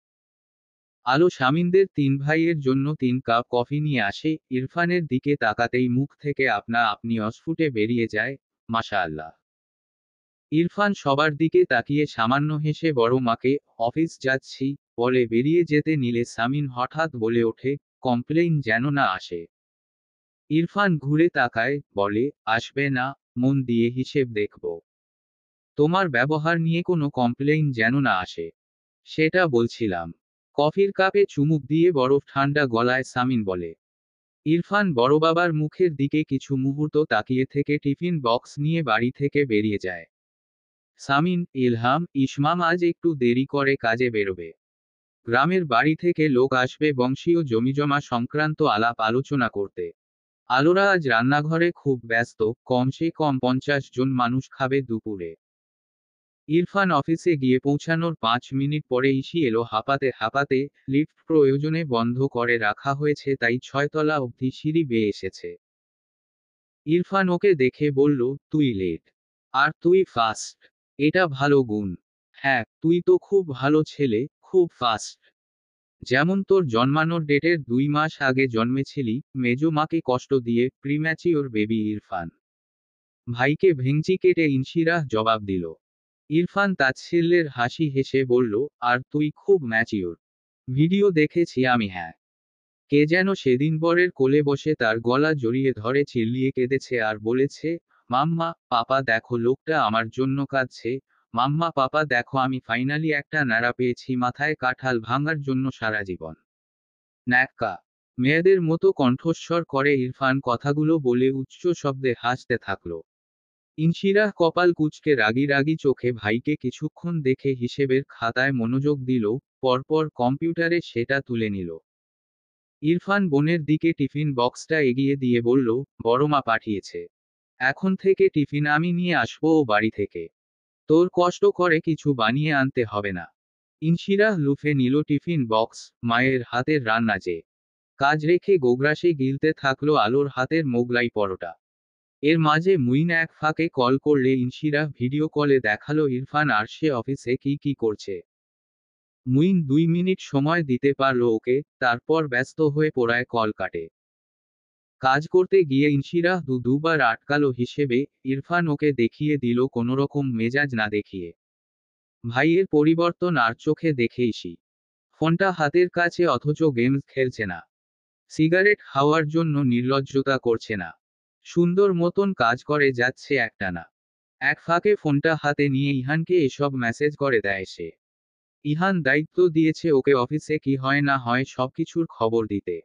আলো শামিনদের 3 ভাইয়ের জন্য 3 কাপ কফি নিয়ে আসে, ইরফানের দিকে তাকাতেই মুখ থেকে আপনা আপনি অস্ফুটে বেরিয়ে যায়, মাশাআল্লাহ। ইরফান সবার দিকে তাকিয়ে সামান্য হেসে বড় মাকে, অফিস যাচ্ছি, বলে বেরিয়ে যেতে নিলে সামিন হঠাৎ বলে ওঠে, কমপ্লেইন যেন না আসে। ইরফান ঘুরে তাকায়, বলে, আসবে না, মন দিয়ে হিসেব দেখব। তোমার ব্যবহার নিয়ে কোনো কমপ্লেইন যেন না আসে। সেটা বলছিলাম। কফির কাপে চুমুক দিয়ে বরফ ঠান্ডা গলায় সামিন বলে। ইরফান বড়বাবার মুখের দিকে কিছু মুহূর্ত তাকিয়ে থেকে টিফিন বক্স নিয়ে বাড়ি থেকে বেরিয়ে যায়। সামিন, ইলহাম, ইসমাম আজ একটু দেরি করে কাজে বেরোবে। গ্রামের বাড়ি থেকে লোক আসবে বংশীয় জমিজমা সংক্রান্ত আলাপ আলোচনা করতে। আলোরা আজ রান্নাঘরে খুব ব্যস্ত, কমসে কম 50 জন মানুষ খাবে দুপুরে। ইরফান অফিসে গিয়ে পৌঁছানোর 5 মিনিট পরে ইসি এলো হাঁপাতে হাঁপাতে, লিফট প্রয়োজনে বন্ধ করে রাখা হয়েছে তাই 6 তলা অবধি সিঁড়ি বেয়ে এসেছে। ইরফান ওকে দেখে বলল, তুই লেট। আর তুই ফাস্ট। এটা ভালো গুণ। হ্যাঁ, তুই তো খুব ভালো ছেলে, খুব ফাস্ট। যেমন তোর জন্মানোর ডেটের 2 মাস আগে জন্মেছিলি। মেজো মাকে কষ্ট দিয়ে প্রিম্যাচিওর বেবি ইরফান। ভাইকে ভেঙচি কেটে ইনশিরাহ জবাব দিল। ইরফান তাচ্ছিল্যের হাসি হেসে বলল, আর তুই খুব ম্যাচিওর। ভিডিও দেখেছি আমি। হ্যাঁ। কে যেন সেদিন বরের কোলে বসে তার গলা জড়িয়ে ধরে চিল্লিয়ে কেঁদেছে আর বলেছে, মাম্মা পাপা দেখো লোকটা আমার জন্য কাঁদছে, মাম্মা পাপা দেখো আমি ফাইনালি একটা ন্যাড়া পেয়েছি মাথায় কাঁঠাল ভাঙার জন্য সারা জীবন। ন্যাক্কা। মেয়েদের মতো কণ্ঠস্বর করে ইরফান কথাগুলো বলে উচ্চ শব্দে হাসতে থাকলো। ইনশিরাহ কপাল কুঁচকে রাগী রাগী চোখে ভাইকে কিছুক্ষণ দেখে হিসেবের খাতায় মনোযোগ দিল, পরপর কম্পিউটারে সেটা তুলে নিল। ইরফান বোনের দিকে টিফিন বক্সটা এগিয়ে দিয়ে বলল, বড়মা পাঠিয়েছে। এখন থেকে টিফিন আমি নিয়ে আসবো ও বাড়ি থেকে। তোর কষ্ট করে কিছু বানিয়ে আনতে হবে না। ইনশিরাহ লুফে নিল টিফিন বক্স, মায়ের হাতের রান্না যে। কাজ রেখে গোগ্রাসে গিলতে থাকলো আলোর হাতের মোগলাই পরোটা। এর মাঝে মুইন এক ফাঁকে কল করলে ইনশিরাহ ভিডিও কলে দেখালো ইরফান আর সে অফিসে কি কি করছে। মুইন 2 মিনিট সময় দিতে পারল ওকে, তারপর ব্যস্ত হয়ে পড়ায় কল কাটে। কাজ করতে গিয়ে ইনশিরাহ দুবার আটকালো হিসেবে, ইরফান ওকে দেখিয়ে দিল কোনোরকম মেজাজ না দেখিয়ে। ভাইয়ের পরিবর্তন আর চোখে দেখেইছি। ফোনটা হাতের কাছে অথচ গেমস খেলছে না। সিগারেট খাওয়ার জন্য নির্লজ্জতা করছে না। সুন্দর মতন কাজ করে যাচ্ছে একটানা। এক ফাঁকে ফোনটা হাতে নিয়ে ইহানকে এসব মেসেজ করে দেয় সে। ইহান দায়িত্ব দিয়েছে ওকে অফিসে কি হয় না হয় সবকিছুর খবর দিতে।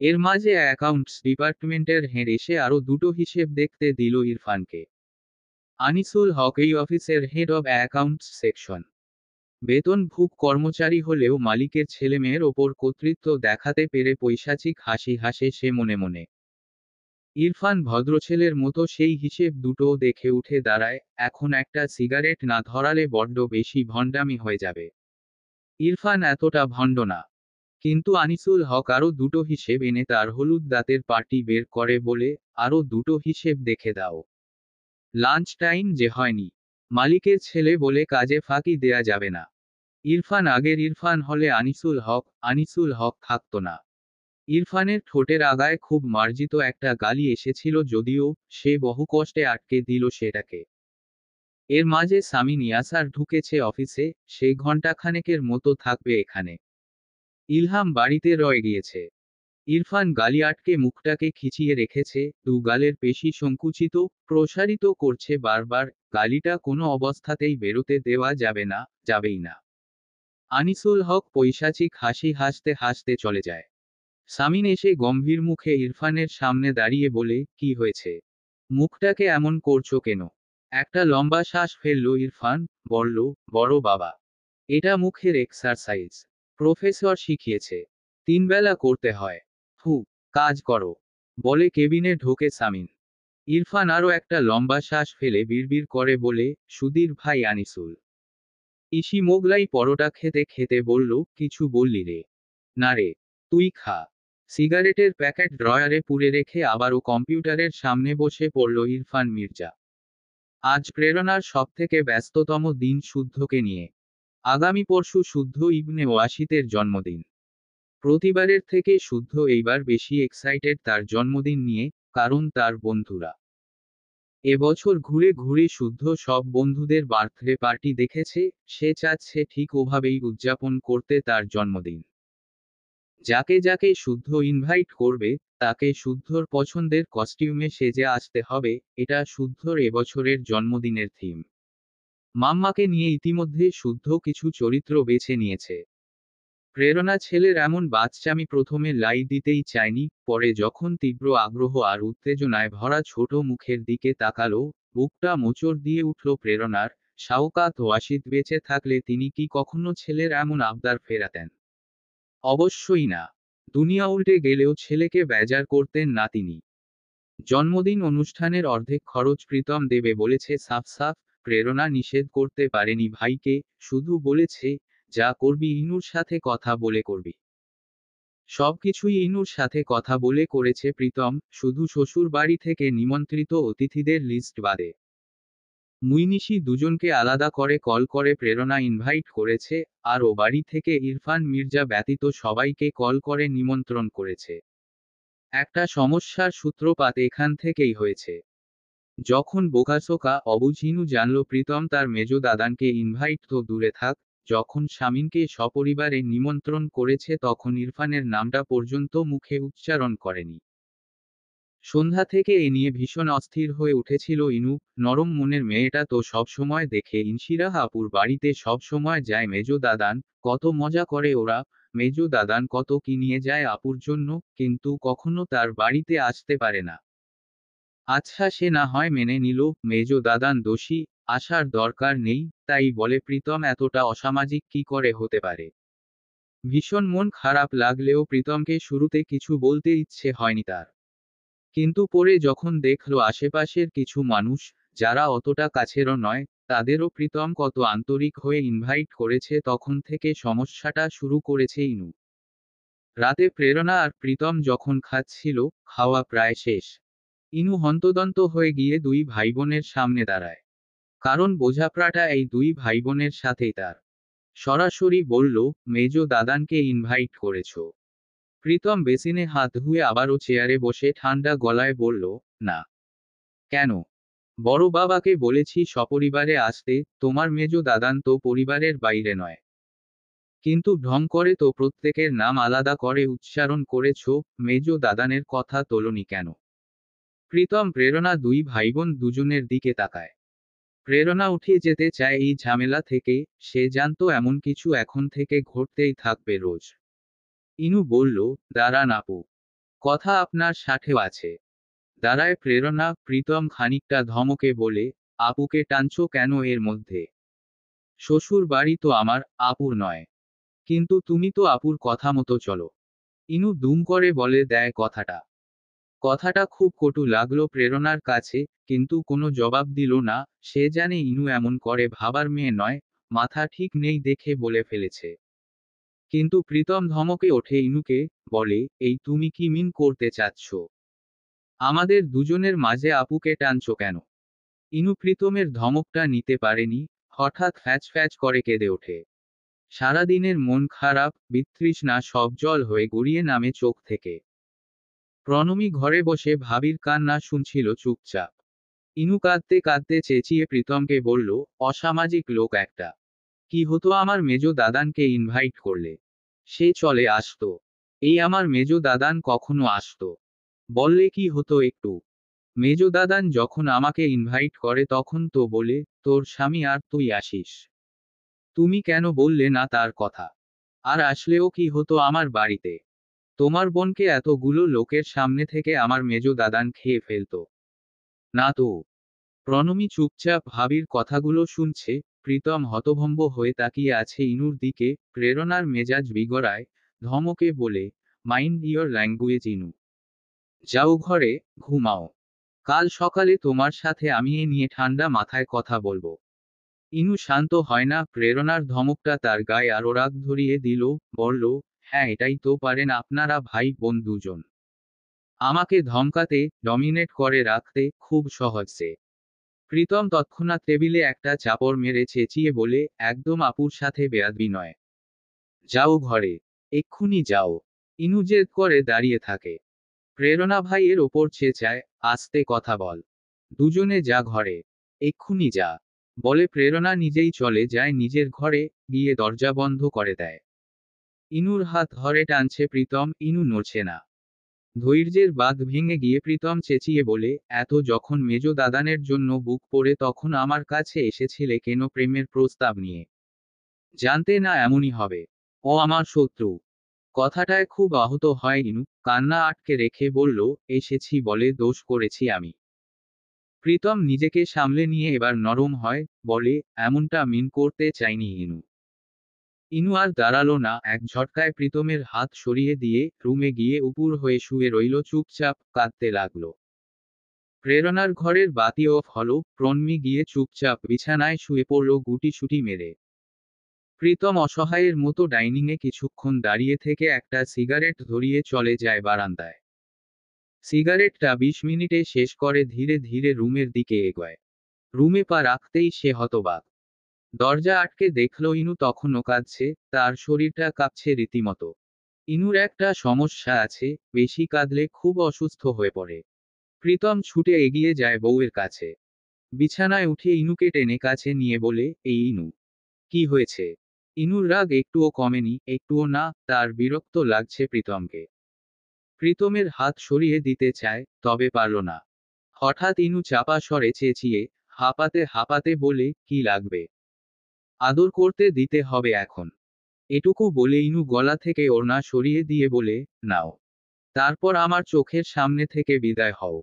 এর মাঝে অ্যাকাউন্টস ডিপার্টমেন্টের হেড এসে আরো দুটো হিসেব দেখতে দিল ইরফানকে। আনিসুল হক এই অফিসের হেড অব অ্যাকাউন্টস সেকশন। বেতনভুক কর্মচারী হলেও মালিকের ছেলেমেয়ের ওপর কর্তৃত্ব দেখাতে পেরে পৈশাচিক হাসি হাসে সে মনে মনে। ইরফান ভদ্রছেলের মতো সেই হিসেব দুটো দেখে উঠে দাঁড়ায়, এখন একটা সিগারেট না ধরালে বড্ড বেশি ভণ্ডামি হয়ে যাবে। ইরফান এতটা ভণ্ড না। কিন্তু আনিসুল হক আরও দুটো হিসেব এনে তার হলুদ দাঁতের পার্টি বের করে বলে, আরও দুটো হিসেব দেখে দাও। লাঞ্চ টাইম যে হয়নি, মালিকের ছেলে বলে কাজে ফাঁকি দেয়া যাবে না। ইরফান আগের ইরফান হলে আনিসুল হক থাকতো না। ইরফানের ঠোঁটের আগায় খুব মার্জিত একটা গালি এসেছিল, যদিও সে বহু কষ্টে আটকে দিল সেটাকে। এর মাঝে সামিন ইয়াসার ঢুকেছে অফিসে, সে ঘণ্টাখানেকের মতো থাকবে এখানে। ইলহাম বাড়িতে রয়ে গিয়েছে। ইরফান গালি আটকে মুখটাকে খিচিয়ে রেখেছে, দু গালের পেশি সংকুচিত, প্রসারিত করছে বারবার, গালিটা কোনো অবস্থাতেই বেরোতে দেওয়া যাবে না, যাবেই না। আনিসুল হক পৈশাচিক হাসি হাসতে হাসতে চলে যায়। সামিন এসে গম্ভীর মুখে ইরফানের সামনে দাঁড়িয়ে বলে, কি হয়েছে? মুখটাকে এমন করছো কেন? একটা লম্বা শ্বাস ফেলল ইরফান, বলল, বড় বাবা, এটা মুখের এক্সারসাইজ। প্রফেসর শিখিয়েছে, 3 বেলা করতে হয়। হু, কাজ করো, বলে কেবিনে ঢোকে সামিন। ইরফান আরও একটা লম্বা শ্বাস ফেলে বিড়বিড় করে বলে, সুধীর ভাই আনিসুল। ইসি মোগলাই পরোটা খেতে খেতে বলল, কিছু বললি রে? না রে, তুই খা। সিগারেটের প্যাকেট ড্রয়ারে পুরে রেখে আবারও কম্পিউটারের সামনে বসে পড়ল ইরফান মির্জা। আজ প্রেরণার সবথেকে ব্যস্ততম দিন শুদ্ধকে নিয়ে। আগামী পরশু শুদ্ধ ইবনে ওয়াশিতের জন্মদিন। প্রতিবারের থেকে শুদ্ধ এইবার বেশি এক্সাইটেড তার জন্মদিন নিয়ে, কারণ তার বন্ধুরা। এবছর ঘুরে ঘুরে শুদ্ধ সব বন্ধুদের বার্থডে পার্টি দেখেছে, সে চাচ্ছে ঠিক ওভাবেই উদযাপন করতে তার জন্মদিন। যাকে যাকে শুদ্ধ ইনভাইট করবে, তাকে শুদ্ধর পছন্দের কস্টিউমে সেজে আসতে হবে, এটা শুদ্ধর এবছরের জন্মদিনের থিম। মাম্মাকে নিয়ে ইতিমধ্যে শুদ্ধ কিছু চরিত্র বেছে নিয়েছে। প্রেরণা ছেলের এমন বাচ্চামি প্রথমে লাই দিতেই চায়নি, পরে যখন তীব্র আগ্রহ আর উত্তেজনায় ভরা ছোট মুখের দিকে তাকালো, বুকটা মোচড় দিয়ে উঠল প্রেরণার। শাওকাত ওয়াশিদ বেঁচে থাকলে তিনি কি কখনো ছেলের এমন আবদার ফেরাতেন? অবশ্যই না। দুনিয়া উল্টে গেলেও ছেলেকে বেজার করতেন না তিনি। জন্মদিন অনুষ্ঠানের অর্ধেক খরচ প্রীতম দেবে বলেছে সাফ সাফ। প্রেরণা নিষেধ করতে পারেনি ভাইকে, শুধু বলেছে, যা করবি ইনুর সাথে কথা বলে করবি। সবকিছুই ইনুর সাথে কথা বলে করেছে প্রীতম, শুধু শ্বশুর বাড়ি থেকে নিমন্ত্রিত অতিথিদের লিস্ট বাদে। মুইনিশি দুজনকে আলাদা করে কল করে প্রেরণা ইনভাইট করেছে, আর ও বাড়ি থেকে ইরফান মির্জা ব্যতীত সবাইকে কল করে নিমন্ত্রণ করেছে। একটা সমস্যার সূত্রপাত এখান থেকেই হয়েছে। যখন বোকাসোকা অবুঝ ইনু জানল প্রীতম তার মেজো দাদানকে ইনভাইট তো দূরে থাক, যখন শামিনকে সপরিবারে নিমন্ত্রণ করেছে তখন ইরফানের নামটা পর্যন্ত মুখে উচ্চারণ করেনি। সন্ধ্যা থেকে এ নিয়ে ভীষণ অস্থির হয়ে উঠেছিল ইনু। নরম মনের মেয়েটা তো সবসময় দেখে ইনশিরাহ আপুর বাড়িতে সবসময় যায় মেজো দাদান, কত মজা করে ওরা, মেজো দাদান কত কি নিয়ে যায় আপুর জন্য, কিন্তু কখনো তার বাড়িতে আসতে পারে না। আচ্ছা সে না হয় মেনে নিল, মেজো দাদান দোষী, আসার দরকার নেই, তাই বলে প্রীতম এতটা অসামাজিক কি করে হতে পারে। ভীষণ মন খারাপ লাগলেও প্রীতমকে শুরুতে কিছু বলতে ইচ্ছে হয়নি তার। কিন্তু পরে যখন দেখল আশেপাশের কিছু মানুষ, যারা অতটা কাছেরও নয়, তাদেরও প্রীতম কত আন্তরিক হয়ে ইনভাইট করেছে, তখন থেকে সমস্যাটা শুরু করেছে ইনু। রাতে প্রেরণা আর প্রীতম যখন খাচ্ছিল, খাওয়া প্রায় শেষ। ইনু হন্তদন্ত হয়ে গিয়ে দুই ভাইবোনের সামনে দাঁড়ায়। কারণ বোঝাপড়াটা এই দুই ভাইবোনের সাথেই তার। সরাসরি বলল, মেজো দাদানকে ইনভাইট করেছো? প্রীতম বেসিনে হাত ধুয়ে আবারও চেয়ারে বসে ঠান্ডা গলায় বলল, না। কেন? বড় বাবাকে বলেছি সপরিবারে আসতে, তোমার মেজো দাদান তো পরিবারের বাইরে নয়। কিন্তু ঢং করে তো প্রত্যেকের নাম আলাদা করে উচ্চারণ করেছ, মেজো দাদানের কথা তোলনি কেন? প্রীতম প্রেরণা দুই ভাইবোন দুজনের দিকে তাকায়। প্রেরণা উঠে যেতে চায় এই ঝামেলা থেকে, সে জানতো এমন কিছু এখন থেকে ঘটতেই থাকবে রোজ। ইনু বলল, দাঁড়ান আপু, কথা আপনার সাথেও আছে। দাঁড়ায় প্রেরণা। প্রীতম খানিকটা ধমকে বলে, আপুকে টানছো কেন এর মধ্যে? শ্বশুর বাড়ি তো আমার, আপুর নয়। কিন্তু তুমি তো আপুর কথা মতো চলো। ইনু দুম করে বলে দেয় কথাটা। কথাটা খুব কটু লাগলো প্রেরণার কাছে, কিন্তু কোনো জবাব দিল না। সে জানে ইনু এমন করে ভাবার মেয়ে নয়, মাথা ঠিক নেই দেখে বলে ফেলেছে। কিন্তু প্রীতম ধমকে ওঠে ইনুকে, বলে, এই তুমি কি মিন করতে চাচ্ছ? আমাদের দুজনের মাঝে আপুকে টানছো কেন? ইনু প্রীতমের ধমকটা নিতে পারেনি, হঠাৎ ফ্যাচ ফ্যাচ করে কেঁদে ওঠে। সারাদিনের মন খারাপ, বিতৃষ্ণা সব জল হয়ে গড়িয়ে নামে চোখ থেকে। প্রণমী ঘরে বসে ভাবির কান্না শুনছিল চুপচাপ। ইনু কাঁদতে কাঁদতে চেঁচিয়ে প্রীতমকে বলল, অসামাজিক লোক একটা। কি হতো আমার মেজো দাদানকে ইনভাইট করলে? সে চলে আসতো। এই আমার মেজো দাদান কখনো আসতো? বললে কি হতো একটু? মেজো দাদান যখন আমাকে ইনভাইট করে তখন তো বলে, তোর স্বামী আর তুই আসিস। তুমি কেন বললে না তার কথা? আর আসলেও কি হতো আমার বাড়িতে? তোমার বোনকে এতগুলো লোকের সামনে থেকে আমার মেজো দাদান খেয়ে ফেলতো। না তো। প্রণমী চুপচাপ ভাবির কথাগুলো শুনছে। প্রীতম হতভম্ব হয়ে তাকিয়ে আছে ইনুর দিকে। প্রেরণার মেজাজ বিগড়ায়, ধমকে বলে, মাইন্ড ইয়োর ল্যাঙ্গুয়েজ ইনু। যাও ঘরে, ঘুমাও। কাল সকালে তোমার সাথে আমি এ নিয়ে ঠান্ডা মাথায় কথা বলবো। ইনু শান্ত হয় না, প্রেরণার ধমকটা তার গায়ে আরো রাগ ধরিয়ে দিল। বলল, হ্যাঁ এটাই তো পারেন আপনারা ভাই বোন দুজন। আমাকে ধমকাতে, ডমিনেট করে রাখতে, খুব সহজে। প্রীতম তৎক্ষণাৎ টেবিলে একটা চাপড় মেরে চেঁচিয়ে বলে, একদম আপুর সাথে বেয়াদবি নয়। যাও ঘরে। এক্ষুনি যাও। ইনু জেদ করে দাঁড়িয়ে থাকে। প্রেরণা ভাইয়ের ওপর চেঁচায়, আস্তে কথা বল। দুজনে যা ঘরে। এক্ষুনি যা। বলে প্রেরণা নিজেই চলে যায় নিজের ঘরে, গিয়ে দরজা বন্ধ করে দেয়। ইনুর হাত ধরে টানছে প্রীতম, ইনু নড়ছে না। ধৈর্যের বাঁধ ভেঙে গিয়ে প্রীতম চেঁচিয়ে বলে, এত যখন মেজো দাদানের জন্য বুক পড়ে তখন আমার কাছে এসেছিলে কেন প্রেমের প্রস্তাব নিয়ে? জানতে না এমনই হবে। ও আমার শত্রু। কথাটায় খুব আহত হয় ইনু, কান্না আটকে রেখে বলল, এসেছি বলে দোষ করেছি আমি। প্রীতম নিজেকে সামলে নিয়ে এবার নরম হয়, বলে, এমনটা মিন করতে চাইনি ইনু। ইনু আর দাঁড়ালো না, এক ঝটকায় প্রীতমের হাত সরিয়ে দিয়ে রুমে গিয়ে উপুর হয়ে শুয়ে রইল চুপচাপ, কাঁদতে লাগলো। প্রেরণার ঘরের বাতি অফ হলো, প্রণমী গিয়ে চুপচাপ বিছানায় শুয়ে পড়ল গুটিসুটি মেরে। প্রীতম অসহায়ের মতো ডাইনিংয়ে কিছুক্ষণ দাঁড়িয়ে থেকে একটা সিগারেট ধরিয়ে চলে যায় বারান্দায়। সিগারেটটা 20 মিনিটে শেষ করে ধীরে ধীরে রুমের দিকে এগোয়। রুমে পা রাখতেই সে হতবাক। দরজা আটকে দেখল ইনু তখনও কাঁদছে, তার শরীরটা কাঁপছে রীতিমতো। ইনুর একটা সমস্যা আছে, বেশি কাঁদলে খুব অসুস্থ হয়ে পড়ে। প্রীতম ছুটে এগিয়ে যায় বউয়ের কাছে। বিছানায় উঠে ইনুকে টেনে কাছে নিয়ে বলে, এই ইনু। কি হয়েছে? ইনুর রাগ একটুও কমেনি, একটুও না, তার বিরক্ত লাগছে প্রীতমকে। প্রীতমের হাত সরিয়ে দিতে চায়, তবে পারল না। হঠাৎ ইনু চাপা স্বরে চেঁচিয়ে, হাঁপাতে হাঁপাতে বলে, কি লাগবে? আদর করতে দিতে হবে এখন। এটুকু বলে ইনু গলা থেকে ওড়না সরিয়ে দিয়ে বলে, নাও। তারপর আমার চোখের সামনে থেকে বিদায় হও।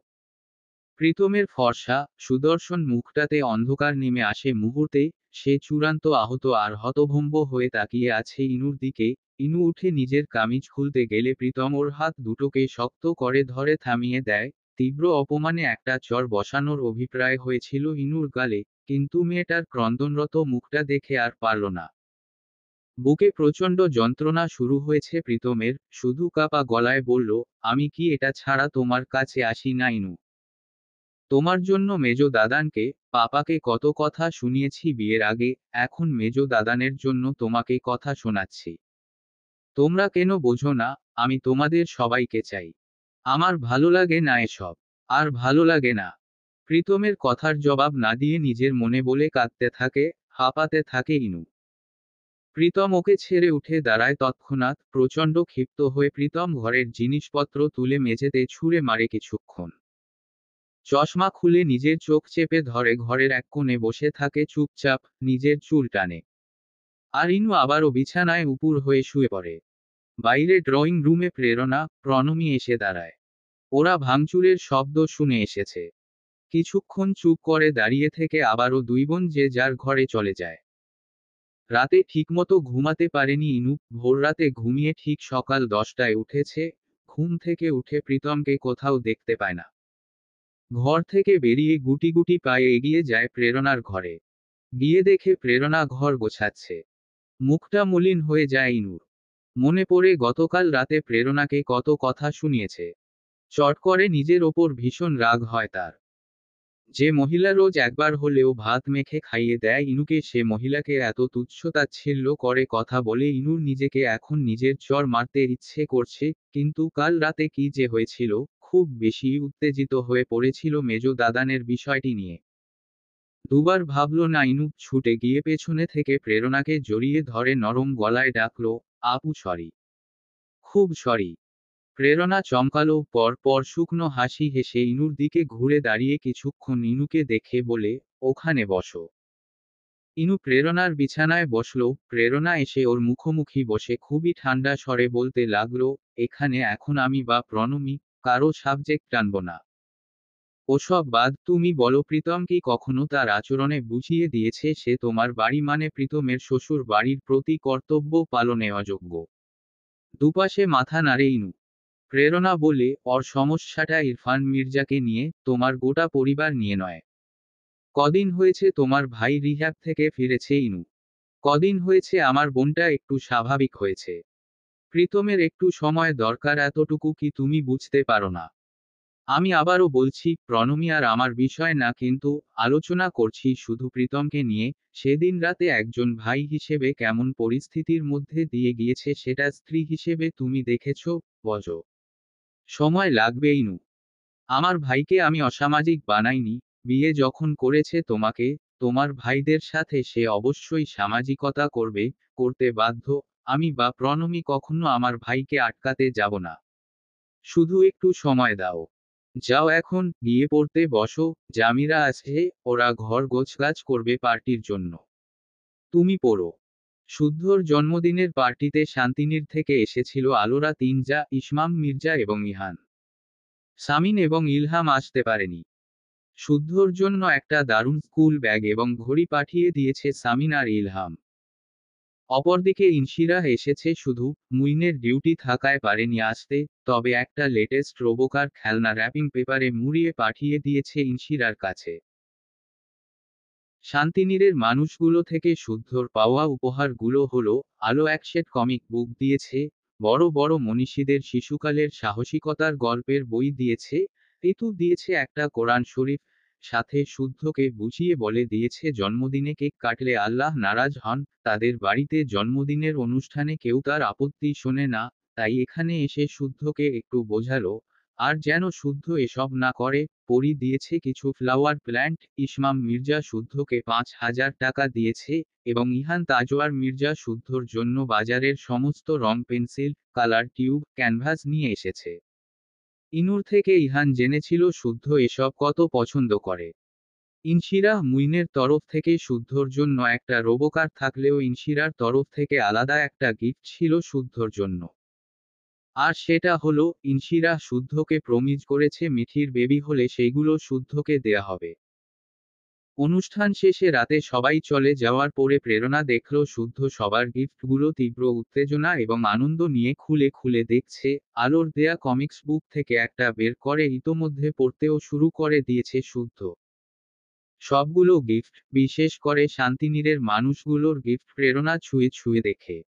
প্রীতমের ফর্সা, সুদর্শন মুখটাতে অন্ধকার নেমে আসে মুহূর্তে। সে চূড়ান্ত আহত আর হতভম্ব হয়ে তাকিয়ে আছে ইনুর দিকে। ইনু উঠে নিজের কামিজ খুলতে গেলে প্রীতম ওর হাত দুটোকে শক্ত করে ধরে থামিয়ে দেয়। তীব্র অপমানে একটা চর বসানোর অভিপ্রায় হয়েছিল ইনুর গালে, কিন্তু মেয়েটার ক্রন্দনরত মুখটা দেখে আর পারল না। বুকে প্রচণ্ড যন্ত্রণা শুরু হয়েছে প্রীতমের, শুধু কাপা গলায় বলল, আমি কি এটা ছাড়া তোমার কাছে আসি না ইনু? তোমার জন্য মেজো দাদানকে, পাপাকে কত কথা শুনিয়েছি বিয়ের আগে, এখন মেজো দাদানের জন্য তোমাকে কথা শোনাচ্ছি। তোমরা কেন বোঝো না? আমি তোমাদের সবাইকে চাই। আমার ভালো লাগে না এসব। আর ভালো লাগে না। প্রীতমের কথার জবাব না দিয়ে নিজের মনে বলে কাঁদতে থাকে, হাঁপাতে থাকে ইনু। প্রীতম ওকে ছেড়ে উঠে দাঁড়ায় তৎক্ষণাৎ, প্রচণ্ড ক্ষিপ্ত হয়ে প্রীতম ঘরের জিনিসপত্র তুলে মেঝেতে ছুঁড়ে মারে কিছুক্ষণ। চশমা খুলে নিজের চোখ চেপে ধরে ঘরের এক কোণে বসে থাকে চুপচাপ, নিজের চুল টানে। আর ইনু আবারও বিছানায় উপুর হয়ে শুয়ে পড়ে। বাইরে ড্রয়িং রুমে প্রেরণা, প্রণমী এসে দাঁড়ায়। ওরা ভাঙচুরের শব্দ শুনে এসেছে। কিছুক্ষণ চুপ করে দাঁড়িয়ে থেকে আবারও দুই বোন যে যার ঘরে চলে যায়। রাতে ঠিকমতো ঘুমাতে পারেনি ইনু, ভোররাতে ঘুমিয়ে ঠিক সকাল 10টায় উঠেছে। ঘুম থেকে উঠে প্রীতমকে কোথাও দেখতে পায় না। ঘর থেকে বেরিয়ে গুটি গুটি পায়ে এগিয়ে যায় প্রেরণার ঘরে। গিয়ে দেখে প্রেরণা ঘর গোছাচ্ছে। মুখটা মলিন হয়ে যায় ইনুর। মনে পড়ে গতকাল রাতে প্রেরণাকে কত কথা শুনিয়েছে। চট করে নিজের ওপর ভীষণ রাগ হয় তার। যে মহিলা রোজ একবার হলেও ভাত মেখে খাইয়ে দেয় ইনুকে, সে মহিলাকে এত তুচ্ছ-তাচ্ছিল্য করে কথা বলে ইনুর নিজেকে এখন নিজের চড় মারতে ইচ্ছে করছে। কিন্তু কাল রাতে কি যে হয়েছিল, খুব বেশি উত্তেজিত হয়ে পড়েছিল মেজো দাদানের বিষয়টি নিয়ে। দুবার ভাবল না ইনু, ছুটে গিয়ে পেছনে থেকে প্রেরণাকে জড়িয়ে ধরে নরম গলায় ডাকল, আপু সরি। খুব সরি। প্রেরণা চমকালো, পর পর শুকনো হাসি হেসে ইনুর দিকে ঘুরে দাঁড়িয়ে কিছুক্ষণ ইনুকে দেখে বলে, ওখানে বসো। ইনু প্রেরণার বিছানায় বসল। প্রেরণা এসে ওর মুখোমুখি বসে খুবই ঠান্ডা স্বরে বলতে লাগলো, এখানে এখন আমি বা প্রণমী কারো সাবজেক্ট টানব না। ওসব বাদ, তুমি বলো প্রীতম কি কখনো তার আচরণে বুঝিয়ে দিয়েছে সে তোমার বাড়ি মানে প্রীতমের শ্বশুর বাড়ির প্রতি কর্তব্য পালনে অযোগ্য? দুপাশে মাথা নাড়ে ইনু। প্রেরণা বলে, ওর সমস্যাটা ইরফান মির্জাকে নিয়ে, তোমার গোটা পরিবার নিয়ে নয়। কদিন হয়েছে তোমার ভাই রিহ্যাব থেকে ফিরেছে ইনু। কদিন হয়েছে আমার বোনটা একটু স্বাভাবিক হয়েছে। প্রীতমের একটু সময় দরকার, এতটুকু কি তুমি বুঝতে পারো না? আমি আবারও বলছি, প্রণমী আর আমার বিষয় না, কিন্তু আলোচনা করছি শুধু প্রীতমকে নিয়ে। সেদিন রাতে একজন ভাই হিসেবে কেমন পরিস্থিতির মধ্যে দিয়ে গিয়েছে সেটা স্ত্রী হিসেবে তুমি দেখেছ। বজ সময় লাগবে ইনু। আমার ভাইকে আমি অসামাজিক বানাইনি। বিয়ে যখন করেছে তোমাকে, তোমার ভাইদের সাথে, সে অবশ্যই সামাজিকতা করবে, করতে বাধ্য। আমি বা প্রণমী কখনো আমার ভাইকে আটকাতে যাব না। শুধু একটু সময় দাও। যাও এখন গিয়ে পড়তে বসো, জামিরা আছে, ওরা ঘর গোছগাছ করবে পার্টির জন্য। তুমি পড়ো। শুদ্ধর জন্মদিনের পার্টিতে শান্তিনীর থেকে এসেছিল আলোরা তিনজা, ইসমাম মির্জা এবং ইহান। সামিন এবং ইলহাম আসতে পারেনি। শুদ্ধর জন্য একটা দারুণ স্কুল ব্যাগ এবং ঘড়ি পাঠিয়ে দিয়েছে সামিন আর ইলহাম। অপরদিকে ইনশিরা এসেছে, শুধু মুইনের ডিউটি থাকায় পারেনি আসতে, তবে একটা লেটেস্ট রোবোকার খেলনা র্যাপিং পেপারে মুড়িয়ে পাঠিয়ে দিয়েছে ইনশিরার কাছে। শান্তিনীরের মানুষগুলো থেকে শুদ্ধর পাওয়া উপহারগুলো হলো, আলো এক সেট কমিক বুক দিয়েছে, বড় বড় মনীষীদের শিশুকালের সাহসিকতার গল্পের বই দিয়েছে, এতু দিয়েছে একটা কোরআন শরীফ, সাথে শুদ্ধকে বুঝিয়ে বলে দিয়েছে জন্মদিনে কেক কাটলে আল্লাহ নারাজ হন, তাদের বাড়িতে জন্মদিনের অনুষ্ঠানে কেউ তার আপত্তি শোনে না, তাই এখানে এসে শুদ্ধকে একটু বোঝালো। আর যেন শুদ্ধ এসব না করে, পরি দিয়েছে কিছু ফ্লাওয়ার প্ল্যান্ট, ইসমাম মির্জা শুদ্ধকে 5,000 টাকা দিয়েছে, এবং ইহান তাজওয়ার মির্জা শুদ্ধর জন্য বাজারের সমস্ত রং, পেন্সিল, কালার টিউব, ক্যানভাস নিয়ে এসেছে। ইনুর থেকে ইহান জেনেছিল শুদ্ধ এসব কত পছন্দ করে। ইনশিরা মুইনের তরফ থেকে শুদ্ধর জন্য একটা রোবোকার থাকলেও ইনশিরার তরফ থেকে আলাদা একটা গিফট ছিল শুদ্ধর জন্য। আর সেটা হলো, ইনশিরা শুদ্ধকে প্রমিজ করেছে মিঠির বেবি হলে সেইগুলো শুদ্ধকে দেয়া হবে। অনুষ্ঠান শেষে রাতে সবাই চলে যাওয়ার পরে প্রেরণা দেখল শুদ্ধ সবার গিফটগুলো তীব্র উত্তেজনা এবং আনন্দ নিয়ে খুলে খুলে দেখছে। আলোর দেয়া কমিক্স বুক থেকে একটা বের করে ইতোমধ্যে পড়তেও শুরু করে দিয়েছে শুদ্ধ। সবগুলো গিফট, বিশেষ করে শান্তিনীরের মানুষগুলোর গিফট প্রেরণা ছুঁয়ে ছুঁয়ে দেখে।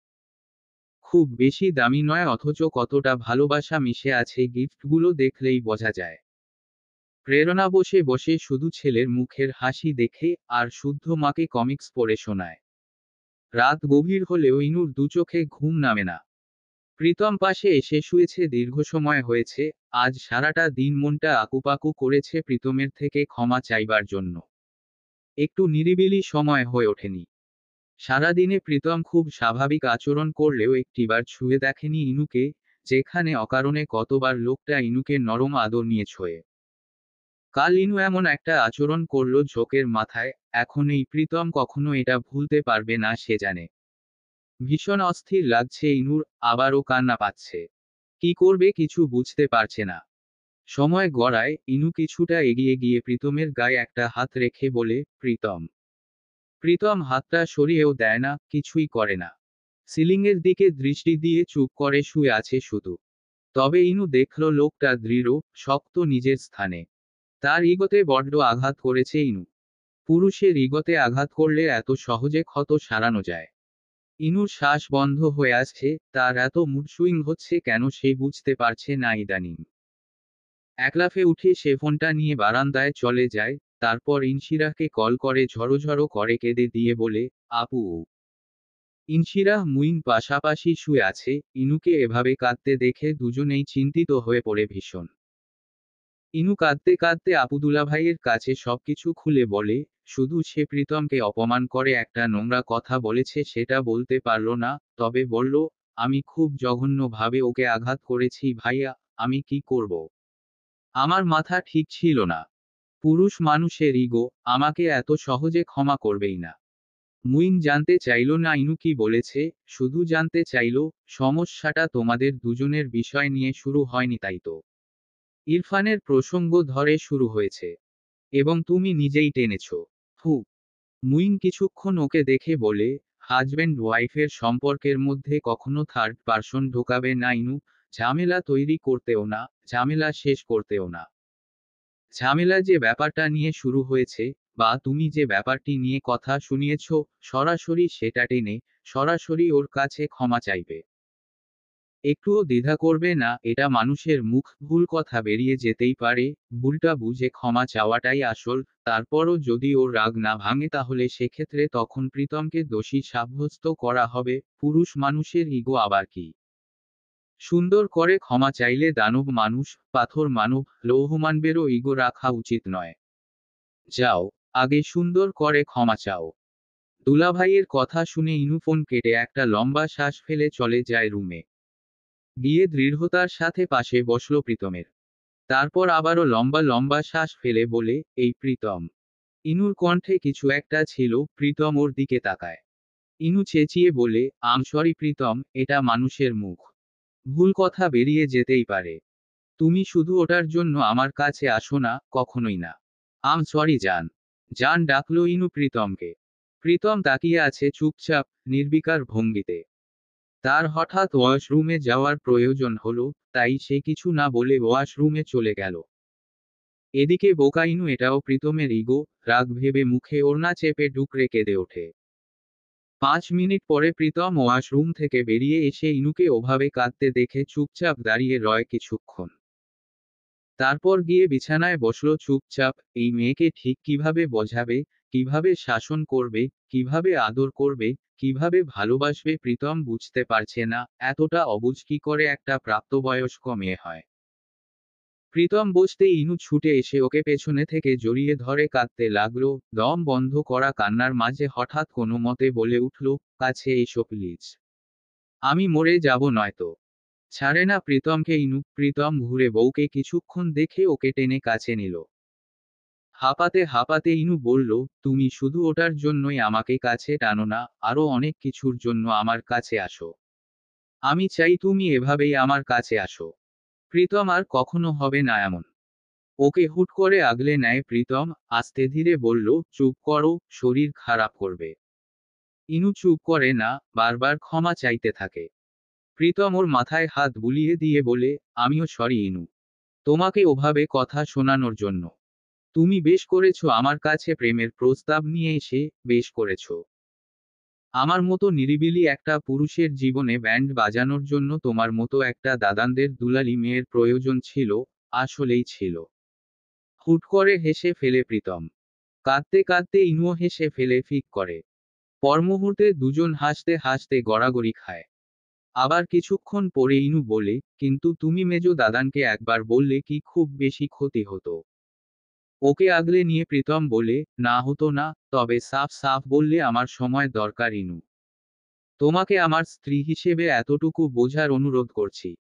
খুব বেশি দামি নয়, অথচ কতটা ভালোবাসা মিশে আছে গিফটগুলো দেখলেই বোঝা যায়। প্রেরণা বসে বসে শুধু ছেলের মুখের হাসি দেখে, আর শুদ্ধ মাকে কমিক্স পড়ে শোনায়। রাত গভীর হলেও ইনুর দুচোখে ঘুম নামে না। প্রীতম পাশে এসে শুয়েছে, দীর্ঘ সময় হয়েছে। আজ সারাটা দিন মনটা আকুপাকু করেছে প্রীতমের থেকে ক্ষমা চাইবার জন্য। একটু নিরিবিলি সময় হয়ে ওঠেনি। সারাদিনে প্রীতম খুব স্বাভাবিক আচরণ করলেও একটিবার ছুঁয়ে দেখেনি ইনুকে, যেখানে অকারণে কতবার লোকটা ইনুকে নরম আদর নিয়ে ছোঁয়ে। কাল ইনু এমন একটা আচরণ করল ঝোঁকের মাথায়, এখন এই প্রীতম কখনো এটা ভুলতে পারবে না সে জানে। ভীষণ অস্থির লাগছে ইনুর, আবারও কান্না পাচ্ছে। কি করবে কিছু বুঝতে পারছে না। সময় গড়ায় ইনু কিছুটা এগিয়ে গিয়ে প্রীতমের গায়ে একটা হাত রেখে বলে, প্রীতম। প্রীতম হাতটা সরিয়েও দেয় না, কিছুই করে না। সিলিংয়ের দিকে দৃষ্টি দিয়ে চুপ করে শুয়ে আছে শুধু। তবে ইনু দেখল লোকটা দৃঢ়, শক্ত নিজের স্থানে। তার ইগোতে বড্ড আঘাত করেছে ইনু। পুরুষের ইগোতে আঘাত করলে এত সহজে ক্ষত সারানো যায়? ইনুর শ্বাস বন্ধ হয়ে আসছে, তার এত মুড সুইং হচ্ছে কেন সে বুঝতে পারছে না ইদানিং। একলাফে উঠে সে ফোনটা নিয়ে বারান্দায় চলে যায়, তারপর ইনশিরাকে কল করে ঝড়ো করে কেঁদে দিয়ে বলে, আপু। ইনশিরা মুইন পাশাপাশি শুয়ে আছে, ইনুকে এভাবে কাঁদতে দেখে দুজনেই চিন্তিত হয়ে পড়ে ভীষণ। ইনু কাঁদতে কাঁদতে আপু দুলাভাইয়ের কাছে সবকিছু খুলে বলে, শুধু সে প্রীতমকে অপমান করে একটা নোংরা কথা বলেছে সেটা বলতে পারল না, তবে বলল, আমি খুব জঘন্যভাবে ওকে আঘাত করেছি ভাইয়া, আমি কি করব? আমার মাথা ঠিক ছিল না। পুরুষ মানুষের ইগো, আমাকে এত সহজে ক্ষমা করবেই না। মুইন জানতে চাইল না ইনু কি বলেছে, শুধু জানতে চাইল, সমস্যাটা তোমাদের দুজনের বিষয় নিয়ে শুরু হয়নি তাই তো? ইরফানের প্রসঙ্গ ধরে শুরু হয়েছে। এবং তুমি নিজেই টেনেছ। হু। মুইন কিছুক্ষণ ওকে দেখে বলে, হাজব্যান্ড ওয়াইফের সম্পর্কের মধ্যে কখনো থার্ড পারসন ঢোকাবে না ইনু, ঝামেলা তৈরি করতেও না, ঝামেলা শেষ করতেও না। ঝামেলা যে ব্যাপারটা নিয়ে শুরু হয়েছে, বা তুমি যে ব্যাপারটি নিয়ে কথা শুনিয়েছ, সরাসরি সেটা টেনে, সরাসরি ওর কাছে ক্ষমা চাইবে। একটুও দ্বিধা করবে না, এটা মানুষের মুখ, ভুল কথা বেরিয়ে যেতেই পারে, ভুলটা বুঝে ক্ষমা চাওয়াটাই আসল। তারপরও যদি ওর রাগ না ভাঙে তাহলে সেক্ষেত্রে তখন প্রীতমকে দোষী সাব্যস্ত করা হবে। পুরুষ মানুষের ইগো আবার কি? সুন্দর করে ক্ষমা চাইলে দানব মানুষ, পাথর মানব, লৌহ মানবেরও ইগো রাখা উচিত নয়। যাও, আগে সুন্দর করে ক্ষমা চাও। দুলাভাইয়ের কথা শুনে ইনু ফোন কেটে একটা লম্বা শ্বাস ফেলে চলে যায় রুমে। গিয়ে দৃঢ়তার সাথে পাশে বসল প্রীতমের। তারপর আবারও লম্বা শ্বাস ফেলে বলে, এই প্রীতম। ইনুর কণ্ঠে কিছু একটা ছিল, প্রীতম ওর দিকে তাকায়। ইনু চেঁচিয়ে বলে, আম সরি প্রীতম, এটা মানুষের মুখ। ভুল কথা বেরিয়ে যেতেই পারে। তুমি শুধু ওটার জন্য আমার কাছে আসো না, কখনোই না। আম সরি জান। জান ডাকলো ইনু প্রীতমকে। প্রীতম তাকিয়ে আছে চুপচাপ, নির্বিকার ভঙ্গিতে। তার হঠাৎ ওয়াশরুমে যাওয়ার প্রয়োজন হলো, তাই সে কিছু না বলে ওয়াশরুমে চলে গেল। এদিকে বোকা ইনু এটাও প্রীতমের ইগো, রাগ ভেবে মুখে ওড়না চেপে ডুকরে কেঁদে ওঠে। 5 মিনিট পরে প্রীতম ওয়াশরুম থেকে বেরিয়ে এসে ইনুকে ওভাবে কাঁদতে দেখে চুপচাপ দাঁড়িয়ে রয় কিছুক্ষণ। তারপর গিয়ে বিছানায় বসল চুপচাপ। এই মেয়েকে ঠিক কিভাবে বোঝাবে, কিভাবে শাসন করবে, কিভাবে আদর করবে, কিভাবে ভালোবাসবে প্রীতম বুঝতে পারছে না, এতটা অবুঝ কি করে একটা প্রাপ্তবয়স্ক মেয়ে হয়। প্রীতম বসতে ইনু ছুটে এসে ওকে পেছনে থেকে জড়িয়ে ধরে কাঁদতে লাগলো, দম বন্ধ করা কান্নার মাঝে হঠাৎ কোনো মতে বলে উঠল, কাছে এসো প্লিজ। আমি মরে যাব নয়তো। ছাড়ে না প্রীতমকে ইনু। প্রীতম ঘুরে বউকে কিছুক্ষণ দেখে ওকে টেনে কাছে নিল। হাঁপাতে ইনু বলল, তুমি শুধু ওটার জন্যই আমাকে কাছে টানো না, আরো অনেক কিছুর জন্য আমার কাছে আসো। আমি চাই তুমি এভাবেই আমার কাছে আসো। প্রীতম আর কখনো হবে না এমন। ওকে হুট করে আগলে নেয় প্রীতম, আস্তে ধীরে বলল, চুপ করো, শরীর খারাপ করবে। ইনু চুপ করে না, বারবার ক্ষমা চাইতে থাকে। প্রীতম ওর মাথায় হাত বুলিয়ে দিয়ে বলে, আমিও সরি ইনু। তোমাকে ওভাবে কথা শোনানোর জন্য। তুমি বেশ করেছো আমার কাছে প্রেমের প্রস্তাব নিয়ে এসে, বেশ করেছো। আমার মতো নিরিবিলি একটা পুরুষের জীবনে ব্যান্ড বাজানোর জন্য তোমার মতো একটা দাদানদের দুলালি মেয়ের প্রয়োজন ছিল, আসলেই ছিল। হুট করে হেসে ফেলে প্রীতম। কাঁদতে কাঁদতে ইনুও হেসে ফেলে ফিক করে। পরমুহূর্তে দুজন হাসতে হাসতে গড়াগড়ি খায়। আবার কিছুক্ষণ পরে ইনু বলে, কিন্তু তুমি মেজো দাদানকে একবার বললে কি খুব বেশি ক্ষতি হতো? ওকে আগলে নিয়ে প্রীতম বলে, না হতো না, তবে সাফ সাফ বললে আমার সময় দরকার ইনু। তোমাকে আমার স্ত্রী হিসেবে এতটুকু বোঝার অনুরোধ করছি।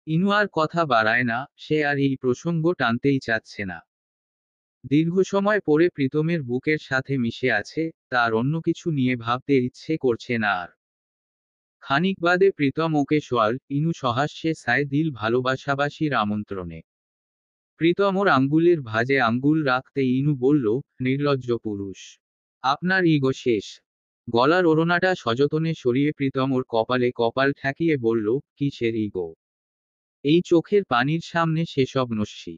ইনু আর কথা বাড়ায় না, সে আর এই প্রসঙ্গ টানতেই চাচ্ছে না। দীর্ঘ সময় পরে প্রীতমের বুকের সাথে মিশে আছে, তার অন্য কিছু নিয়ে ভাবতে ইচ্ছে করছে না আর। খানিক বাদে প্রীতম ওকে সোয়াল, ইনু সহাস্যে সায় দিল ভালোবাসাবাসীর আমন্ত্রণে। প্রীতম ওর আঙ্গুলের ভাঁজে আঙ্গুল রাখতে ইনু বলল, নির্লজ্জ পুরুষ, আপনার ইগো শেষ। গলার ওড়নাটা সযতনে সরিয়ে প্রীতম ওর কপালে কপাল ঠেকিয়ে বলল, কিসের ইগো? এই চোখের পানির সামনে সেসব নস্যি।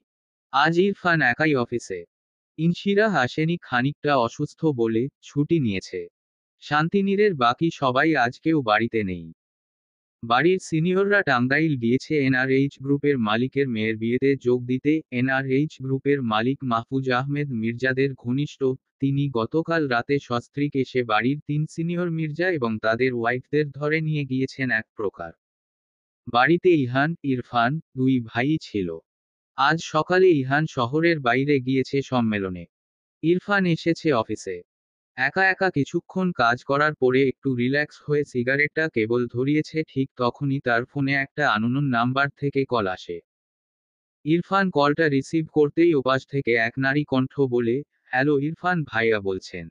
আজ ইরফান একাই অফিসে। ইনশিরা হাসেনি, খানিকটা অসুস্থ বলে ছুটি নিয়েছে। শান্তিনীরের বাকি সবাই আজকেও বাড়িতে নেই। বাড়ির সিনিয়ররা টাঙ্গাইল গিয়েছে এনআরএইচ গ্রুপের মালিকের মেয়ের বিয়েতে যোগ দিতে। এনআরএইচ গ্রুপের মালিক মাহফুজ আহমেদ মির্জাদের ঘনিষ্ঠ। তিনি গতকাল রাতে সস্ত্রীক এসে বাড়ির 3 সিনিয়র মির্জা এবং তাদের ওয়াইফদের ধরে নিয়ে গিয়েছেন এক প্রকার। বাড়িতে ইহান, ইরফান, 2 ভাই ছিল। আজ সকালে ইহান শহরের বাইরে গিয়েছে সম্মেলনে। ইরফান এসেছে অফিসে। একা একা কিছুক্ষণ কাজ করার পরে একটু রিল্যাক্স হয়ে সিগারেটটা কেবল ধরিয়েছে, ঠিক তখনই তার ফোনে একটা আননোন নাম্বার থেকে কল আসে। ইরফান কলটা রিসিভ করতেই ওপাশ থেকে এক নারী কণ্ঠ বলে, হ্যালো ইরফান ভাইয়া বলছেন?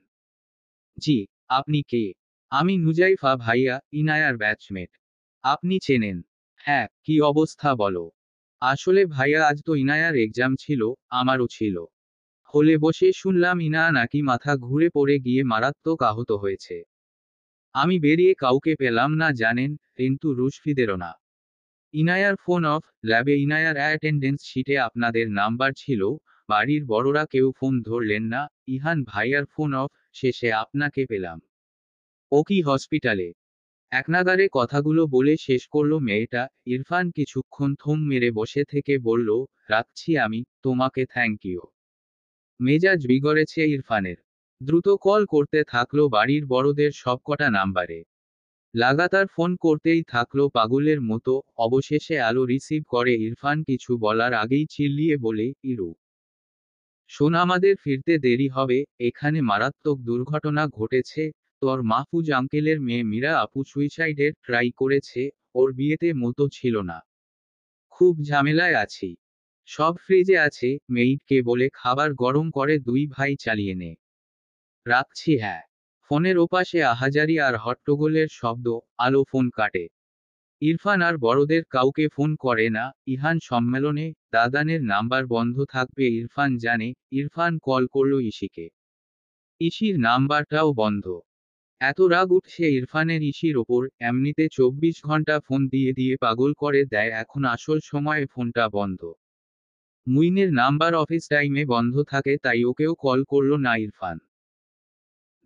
জি। আপনি কে? আমি নুজাইফা ভাইয়া, ইনায়ার ব্যাচমেট। আপনি চেনেন? হ্যাঁ, কি অবস্থা বলো? আসলে ভাইয়া আজ তো ইনায়ার এক্সাম ছিল, আমারও ছিল। হলে বসে শুনলাম ইনা নাকি মাথা ঘুরে পড়ে গিয়ে মারাত্মক আহত হয়েছে। আমি বেরিয়ে কাউকে পেলাম না জানেন, কিন্তু রুশফিদেরও না। ইনায়ার ফোন অফ, ল্যাবে ইনায়ার অ্যাটেন্ডেন্স শিটে আপনাদের নাম্বার ছিল, বাড়ির বড়রা কেউ ফোন ধরলেন না, ইহান ভাইয়ার ফোন অফ, শেষে আপনাকে পেলাম। ও কি হসপিটালে? একনাগাড়ে কথাগুলো বলে শেষ করলো মেয়েটা। ইরফান কিছুক্ষণ থম মেরে বসে থেকে বলল, রাখছি আমি, তোমাকে থ্যাংক ইউ। মেজাজ বিগড়েছে ইরফানের। দ্রুত কল করতে থাকলো বাড়ির বড়দের সবকটা নাম্বারে। লাগাতার ফোন করতেই থাকলো পাগলের মতো। অবশেষে আলো রিসিভ করে ইরফান কিছু বলার আগেই চিল্লিয়ে বলে, ইরু শোন, আমাদের ফিরতে দেরি হবে, এখানে মারাত্মক দুর্ঘটনা ঘটেছে। তোর মাহফুজ আঙ্কেলের মেয়ে মীরা আপু সুইসাইডের ট্রাই করেছে, ওর বিয়েতে মতো ছিল না। খুব ঝামেলায় আছি। সব ফ্রিজে আছে, মেইডকে বলে খাবার গরম করে 2 ভাই চালিয়ে নে। রাখছি হ্যাঁ। ফোনের ওপাশে আহাজারি আর হট্টগোলের শব্দ। আলো ফোন কাটে। ইরফান আর বড়দের কাউকে ফোন করে না। ইহান সম্মেলনে, দাদানের নাম্বার বন্ধ থাকবে ইরফান জানে। ইরফান কল করল ইসিকে। ইসির নাম্বারটাও বন্ধ। এত রাগ উঠছে ইরফানের ইসির ওপর, এমনিতে 24 ঘন্টা ফোন দিয়ে দিয়ে পাগল করে দেয়, এখন আসল সময়ে ফোনটা বন্ধ। মুইনের নাম্বার অফিস টাইমে বন্ধ থাকে, তাই ওকেও কল করল না ইরফান।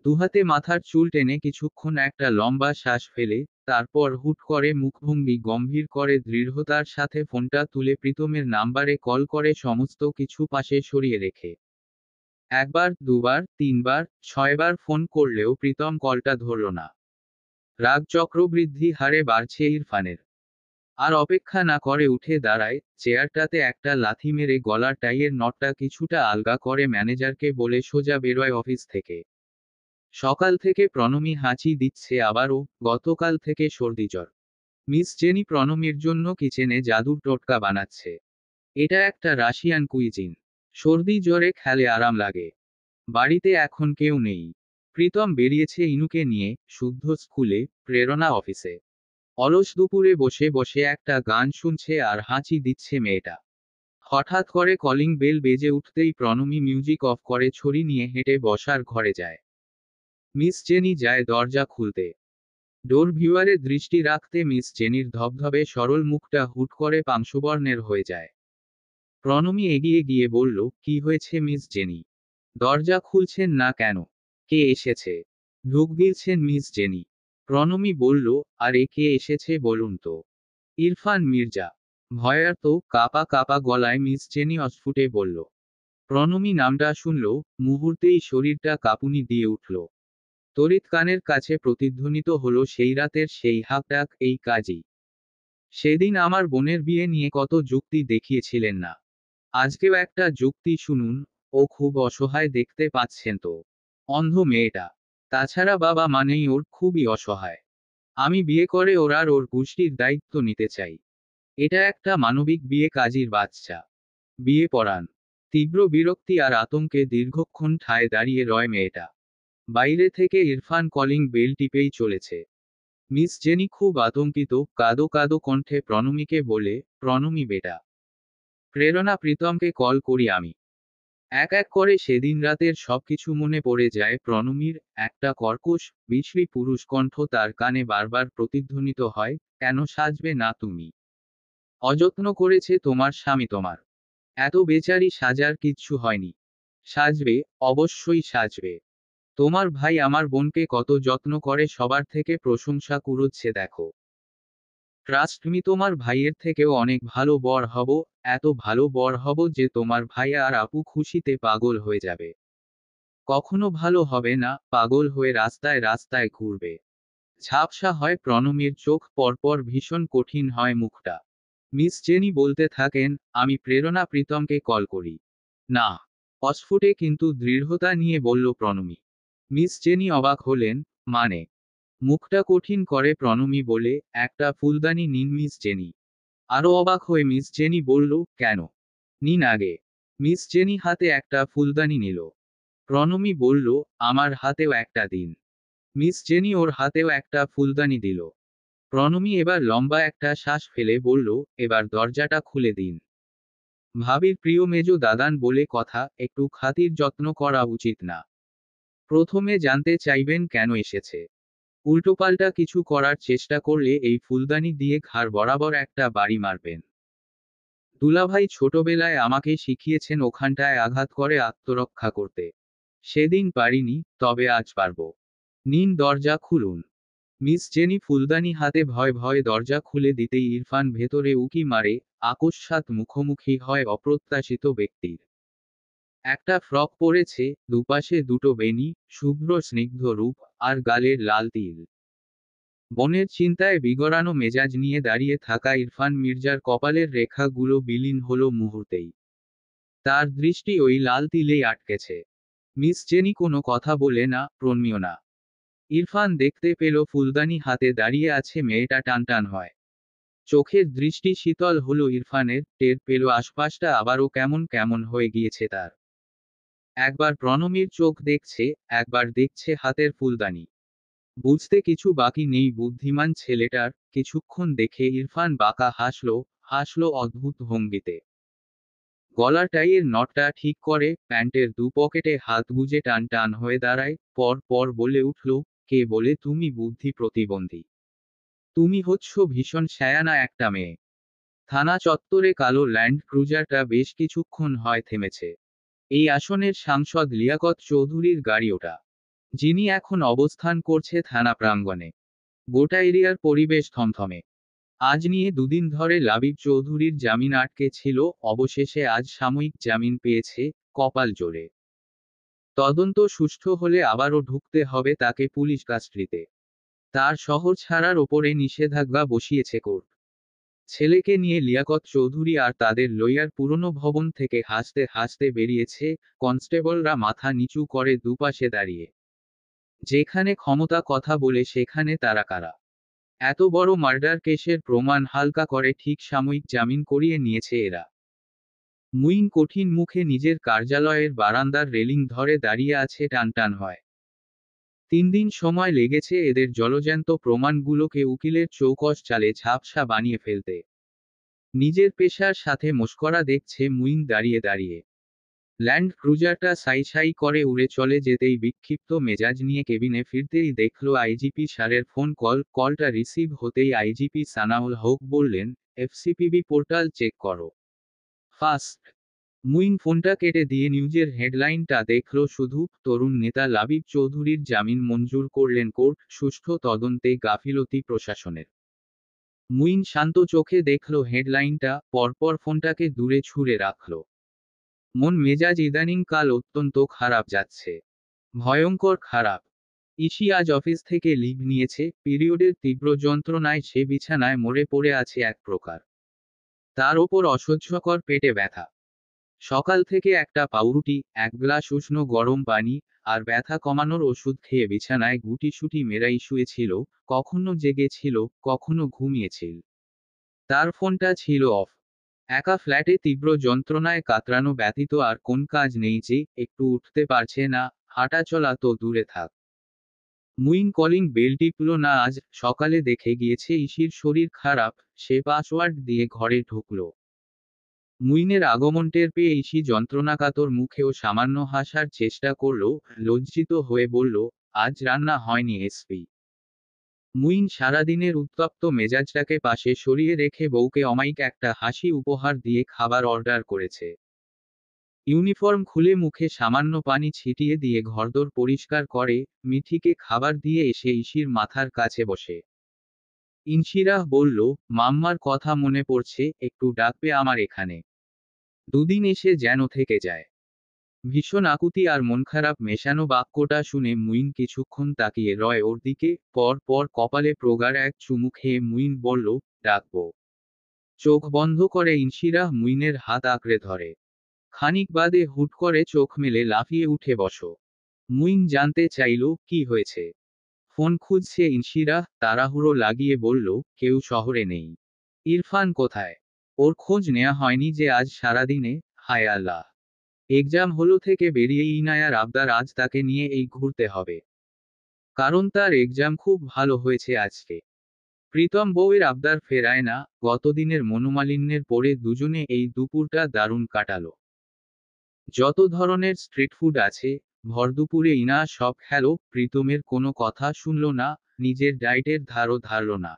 দুহাতে মাথার চুল টেনে কিছুক্ষণ একটা লম্বা শ্বাস ফেলে, তারপর হুট করে মুখভঙ্গি গম্ভীর করে দৃঢ়তার সাথে ফোনটা তুলে প্রীতমের নাম্বারে কল করে, সমস্ত কিছু পাশে সরিয়ে রেখে। একবার, দুবার, তিনবার, 6বার ফোন করলেও প্রীতম কলটা ধরল না। রাগ চক্রবৃদ্ধি হারে বাড়ছে ইরফানের। আর অপেক্ষা না করে উঠে দাঁড়ায়, চেয়ারটাতে একটা লাথি মেরে গলার টাইয়ের নটটা কিছুটা আলগা করে ম্যানেজারকে বলে সোজা বেরোয় অফিস থেকে। সকাল থেকে প্রণমী হাঁচি দিচ্ছে আবারও, গতকাল থেকে সর্দি জ্বর। মিস জেনি প্রণমীর জন্য কিচেনে জাদুর টোটকা বানাচ্ছে। এটা একটা রাশিয়ান কুইজিন। সর্দি জ্বরে খেলে আরাম লাগে। বাড়িতে এখন কেউ নেই। প্রীতম বেরিয়েছে ইনুকে নিয়ে, শুদ্ধ স্কুলে, প্রেরণা অফিসে। অলস দুপুরে বসে বসে একটা গান শুনছে আর হাঁচি দিচ্ছে মেয়েটা। হঠাৎ করে কলিং বেল বেজে উঠতেই প্রণমী মিউজিক অফ করে ছড়ি নিয়ে হেঁটে বসার ঘরে যায়। মিস জেনি যায় দরজা খুলতে। ডোর ভিউয়ারে দৃষ্টি রাখতে মিস জেনির ধবধবে সরল মুখটা হুট করে পাংশুবর্ণের হয়ে যায়। প্রণমী এগিয়ে গিয়ে বলল, কি হয়েছে মিস জেনি? দরজা খুলছেন না কেন? কে এসেছে? ঢুক গিলছেন মিস জেনি। প্রণমী বলল, আর এ কে এসেছে বলুন তো? ইরফান মির্জা। ভয়ার্ত কাপা কাপা গলায় মিস জেনি অস্ফুটে বলল। প্রণমী নামটা শুনল, মুহূর্তেই শরীরটা কাঁপুনি দিয়ে উঠল। তড়িৎ কানের কাছে প্রতিধ্বনিত হলো সেই রাতের সেই হাঁকডাক, এই কাজই। সেদিন আমার বোনের বিয়ে নিয়ে কত যুক্তি দেখিয়েছিলেন না? আজকেও একটা যুক্তি শুনুন। ও খুব অসহায়, দেখতে পাচ্ছেন তো? অন্ধ মেয়েটা। তাছাড়া বাবা মানেই ওর খুবই অসহায়। আমি বিয়ে করে ওর আর ওর গোষ্ঠীর দায়িত্ব নিতে চাই। এটা একটা মানবিক বিয়ে, কাজীর বাচ্চা। বিয়ে পড়ান। তীব্র বিরক্তি আর আতঙ্কে দীর্ঘক্ষণ ঠায় দাঁড়িয়ে রয় মেয়েটা। বাইরে থেকে ইরফান কলিং বেল টিপেই চলেছে। মিস জেনি খুব আতঙ্কিত, কাদো কাদো কণ্ঠে প্রণমীকে বলে, প্রণমী বেটা। প্রেরণা প্রীতমকে কল করি আমি। এক এক করে সেদিন রাতের সবকিছু মনে পড়ে যায় প্রণমীর। একটা কর্কশ বিশ্রী পুরুষ কণ্ঠ তার কানে বারবার প্রতিধ্বনিত হয়, কেন সাজবে না তুমি? অযত্ন করেছে তোমার স্বামী তোমার। এত বেচারি সাজার কিচ্ছু হয়নি। সাজবে, অবশ্যই সাজবে। তোমার ভাই আমার বোনকে কত যত্ন করে, সবার থেকে প্রশংসা কুড়োচ্ছে দেখো। ট্রাস্ট মি, তোমার ভাইয়ের থেকেও অনেক ভালো বর হব। এত ভালো বর হব যে তোমার ভাই আর আপু খুশিতে পাগল হয়ে যাবে। কখনো ভালো হবে না, পাগল হয়ে রাস্তায় রাস্তায় ঘুরবে। ঝাপসা হয় প্রণমীর চোখ, পরপর ভীষণ কঠিন হয় মুখটা। মিস জেনি বলতে থাকেন, আমি প্রেরণা প্রীতমকে কল করি। না। অস্ফুটে কিন্তু দৃঢ়তা নিয়ে বলল প্রণমী। মিস জেনি অবাক হলেন, মানে? মুখটা কঠিন করে প্রণমী বলে, একটা ফুলদানি নিন মিস জেনি। আরো অবাক হয়ে মিস জেনি বলল, কেন? নিন আগে। মিস জেনি হাতে একটা ফুলদানি নিল। প্রণমী বলল, আমার হাতেও একটা দিন। মিস জেনি ওর হাতেও একটা ফুলদানি দিল। প্রণমী এবার লম্বা একটা শ্বাস ফেলে বলল, এবার দরজাটা খুলে দিন। ভাবির প্রিয় মেজো দাদান বলে কথা, একটু খাতির যত্ন করা উচিত না? প্রথমে জানতে চাইবেন কেন এসেছে। উল্টোপাল্টা কিছু করার চেষ্টা করলে এই ফুলদানি দিয়ে ঘাড় বরাবর একটা বাড়ি মারবেন। দুলাভাই ছোটবেলায় আমাকে শিখিয়েছেন ওখানটায় আঘাত করে আত্মরক্ষা করতে। সেদিন পারিনি, তবে আজ পারব। নিন দরজা খুলুন। মিস জেনি ফুলদানি হাতে ভয় ভয়ে দরজা খুলে দিতেই ইরফান ভেতরে উকি মারে। আকস্মাৎ মুখোমুখি হয় অপ্রত্যাশিত ব্যক্তির। একটা ফ্রক পরেছে, দুপাশে দুটো বেনি, শুভ্র স্নিগ্ধ রূপ, আর গালের লাল তিল। বনের চিন্তায় বিগড়ানো মেজাজ নিয়ে দাঁড়িয়ে থাকা ইরফান মির্জার কপালের রেখাগুলো বিলীন হলো মুহূর্তেই। তার দৃষ্টি ওই লাল তিলেই আটকেছে। মিস জেনি কোনো কথা বলে না, প্রণমীও না। ইরফান দেখতে পেল ফুলদানি হাতে দাঁড়িয়ে আছে মেয়েটা, টানটান হয়। চোখের দৃষ্টি শীতল হলো ইরফানের, টের পেল আশপাশটা আবারও কেমন কেমন হয়ে গিয়েছে তার। একবার প্রণমীর চোখ দেখছে, একবার দেখছে হাতের ফুলদানি। বুঝতে কিছু বাকি নেই বুদ্ধিমান ছেলেটার। কিছুক্ষণ দেখে ইরফান বাঁকা হাসলো অদ্ভুত ভঙ্গিতে। গলার টাইয়ের নটটা ঠিক করে, প্যান্টের দু পকেটে হাত গুজে টান টান হয়ে দাঁড়ায়, পর পর বলে উঠল, কে বলে তুমি বুদ্ধি প্রতিবন্ধী? তুমি হচ্ছ ভীষণ স্যায়ানা একটা মেয়ে। থানা চত্বরে কালো ল্যান্ড ক্রুজারটা বেশ কিছুক্ষণ হয় থেমেছে। এই আসনের সাংসদ লিয়াকত চৌধুরীর গাড়ি ওটা, যিনি এখন অবস্থান করছে থানা প্রাঙ্গণে। গোটা এরিয়ার পরিবেশ থমথমে। আজ নিয়ে দুদিন ধরে লাবিব চৌধুরীর জামিন আটকে ছিল, অবশেষে আজ সাময়িক জামিন পেয়েছে। কপাল জোরে। তদন্ত সুষ্ঠু হলে আবারও ঢুকতে হবে তাকে পুলিশ কাস্টডিতে। তার শহর ছাড়ার ওপরে নিষেধাজ্ঞা বসিয়েছে কোর্ট। ছেলেকে নিয়ে লিয়াকত চৌধুরী আর তাদের লইয়ার পুরনো ভবন থেকে হাসতে হাসতে বেরিয়েছে। কনস্টেবলরা মাথা নিচু করে দুপাশে দাঁড়িয়ে। যেখানে ক্ষমতা কথা বলে সেখানে তারা কারা? এত বড় মার্ডার কেসের প্রমাণ হালকা করে ঠিক সাময়িক জামিন করিয়ে নিয়েছে এরা। মুইন কঠিন মুখে নিজের কার্যালয়ের বারান্দার রেলিং ধরে দাঁড়িয়ে আছে, টানটান হয়। 3 দিন সময় লেগেছে এদের জলজ্যান্ত প্রমাণগুলোকে উকিলের চৌকস চালে ঝাপসা বানিয়ে ফেলতে। নিজের পেশার সাথে মশকরা দেখছে মুইন দাঁড়িয়ে দাঁড়িয়ে। ল্যান্ড ক্রুজারটা সাই সাই করে উড়ে চলে যেতেই বিক্ষিপ্ত মেজাজ নিয়ে কেবিনে ফিরতেই দেখল আইজিপি স্যারের ফোন কল। কলটা রিসিভ হতেই আইজিপি সানাউল হক বললেন, এফসিপিবি পোর্টাল চেক করো ফাস্ট। মুইন ফোনটা কেটে দিয়ে নিউজের হেডলাইনটা দেখল শুধু, তরুণ নেতা লাবিব চৌধুরীর জামিন মঞ্জুর করলেন কোর্ট, সুষ্ঠু তদন্তে গাফিলতি প্রশাসনের। মুইন শান্ত চোখে দেখল হেডলাইনটা, পরপর ফোনটাকে দূরে ছুঁড়ে রাখল। মন মেজাজ ইদানিং কাল অত্যন্ত খারাপ যাচ্ছে। ভয়ঙ্কর খারাপ। ইসি আজ অফিস থেকে লিভ নিয়েছে, পিরিয়ডের তীব্র যন্ত্রণায় সে বিছানায় মরে পড়ে আছে এক প্রকার। তার ওপর অসহ্যকর পেটে ব্যথা। সকাল থেকে একটা পাউরুটি, এক গ্লাস উষ্ণ গরম পানি, আর ব্যথা কমানোর ওষুধ খেয়ে বিছানায় গুটিসুটি মেরাই শুয়েছিল। কখনো জেগেছিল, কখনো ঘুমিয়েছিল। তার ফোনটা ছিল অফ। একা ফ্ল্যাটে তীব্র যন্ত্রণায় কাতরানো ব্যতীত আর কোন কাজ নেই যে, একটু উঠতে পারছে না, হাঁটাচলা তো দূরে থাক। মুইন কলিং বেল টিপল না আজ। সকালে দেখে গিয়েছে ইসির শরীর খারাপ। সে পাসওয়ার্ড দিয়ে ঘরে ঢুকল। মুইনের আগমন টের পেয়ে ইসি যন্ত্রণাকাতর মুখেও সামান্য হাসার চেষ্টা করল, লজ্জিত হয়ে বলল, আজ রান্না হয়নি এসপি। মুইন সারাদিনের উত্তপ্ত মেজাজটাকে পাশে সরিয়ে রেখে বউকে অমায়িক একটা হাসি উপহার দিয়ে খাবার অর্ডার করেছে। ইউনিফর্ম খুলে মুখে সামান্য পানি ছিটিয়ে দিয়ে ঘরদোর পরিষ্কার করে মিঠিকে খাবার দিয়ে এসে ইসির মাথার কাছে বসে। ইনশিরাহ বলল, মাম্মার কথা মনে পড়ছে, একটু ডাকবে আমার এখানে? দুদিন এসে যেন থেকে যায়। ভীষণ আকুতি আর মন খারাপ মেশানো বাক্যটা শুনে মুইন কিছুক্ষণ তাকিয়ে রয় ওর দিকে, পর পর কপালে প্রগাঢ় এক চুমু খেয়ে মুইন বলল, ডাকবো? চোখ বন্ধ করে ইনশিরাহ মুইনের হাত আঁকড়ে ধরে। খানিক বাদে হুট করে চোখ মেলে লাফিয়ে উঠে বসো। মুইন জানতে চাইল, কি হয়েছে? ফোন খুঁজছে ইনশিরাহ তাড়াহুড়ো লাগিয়ে বলল, কেউ শহরে নেই। ইরফান কোথায়? ওর খোঁজ নেয়া হয়নি যে আজ সারাদিনে? হায় আল্লাহ! এক্সাম হলো থেকে বেরিয়ে ইনায়ার আবদার আজ তাকে নিয়ে এই ঘুরতে হবে। কারণ তার এক্সাম খুব ভালো হয়েছে আজকে। প্রীতম বউয়ের আবদার ফেরায় না, গতদিনের মনোমালিন্যের পরে দুজনে এই দুপুরটা দারুণ কাটালো। যত ধরনের স্ট্রিট ফুড আছে, ভরদুপুরে ইনা সব খেলো, প্রীতমের কোনো কথা শুনল না, নিজের ডায়েটের ধারও ধারল না।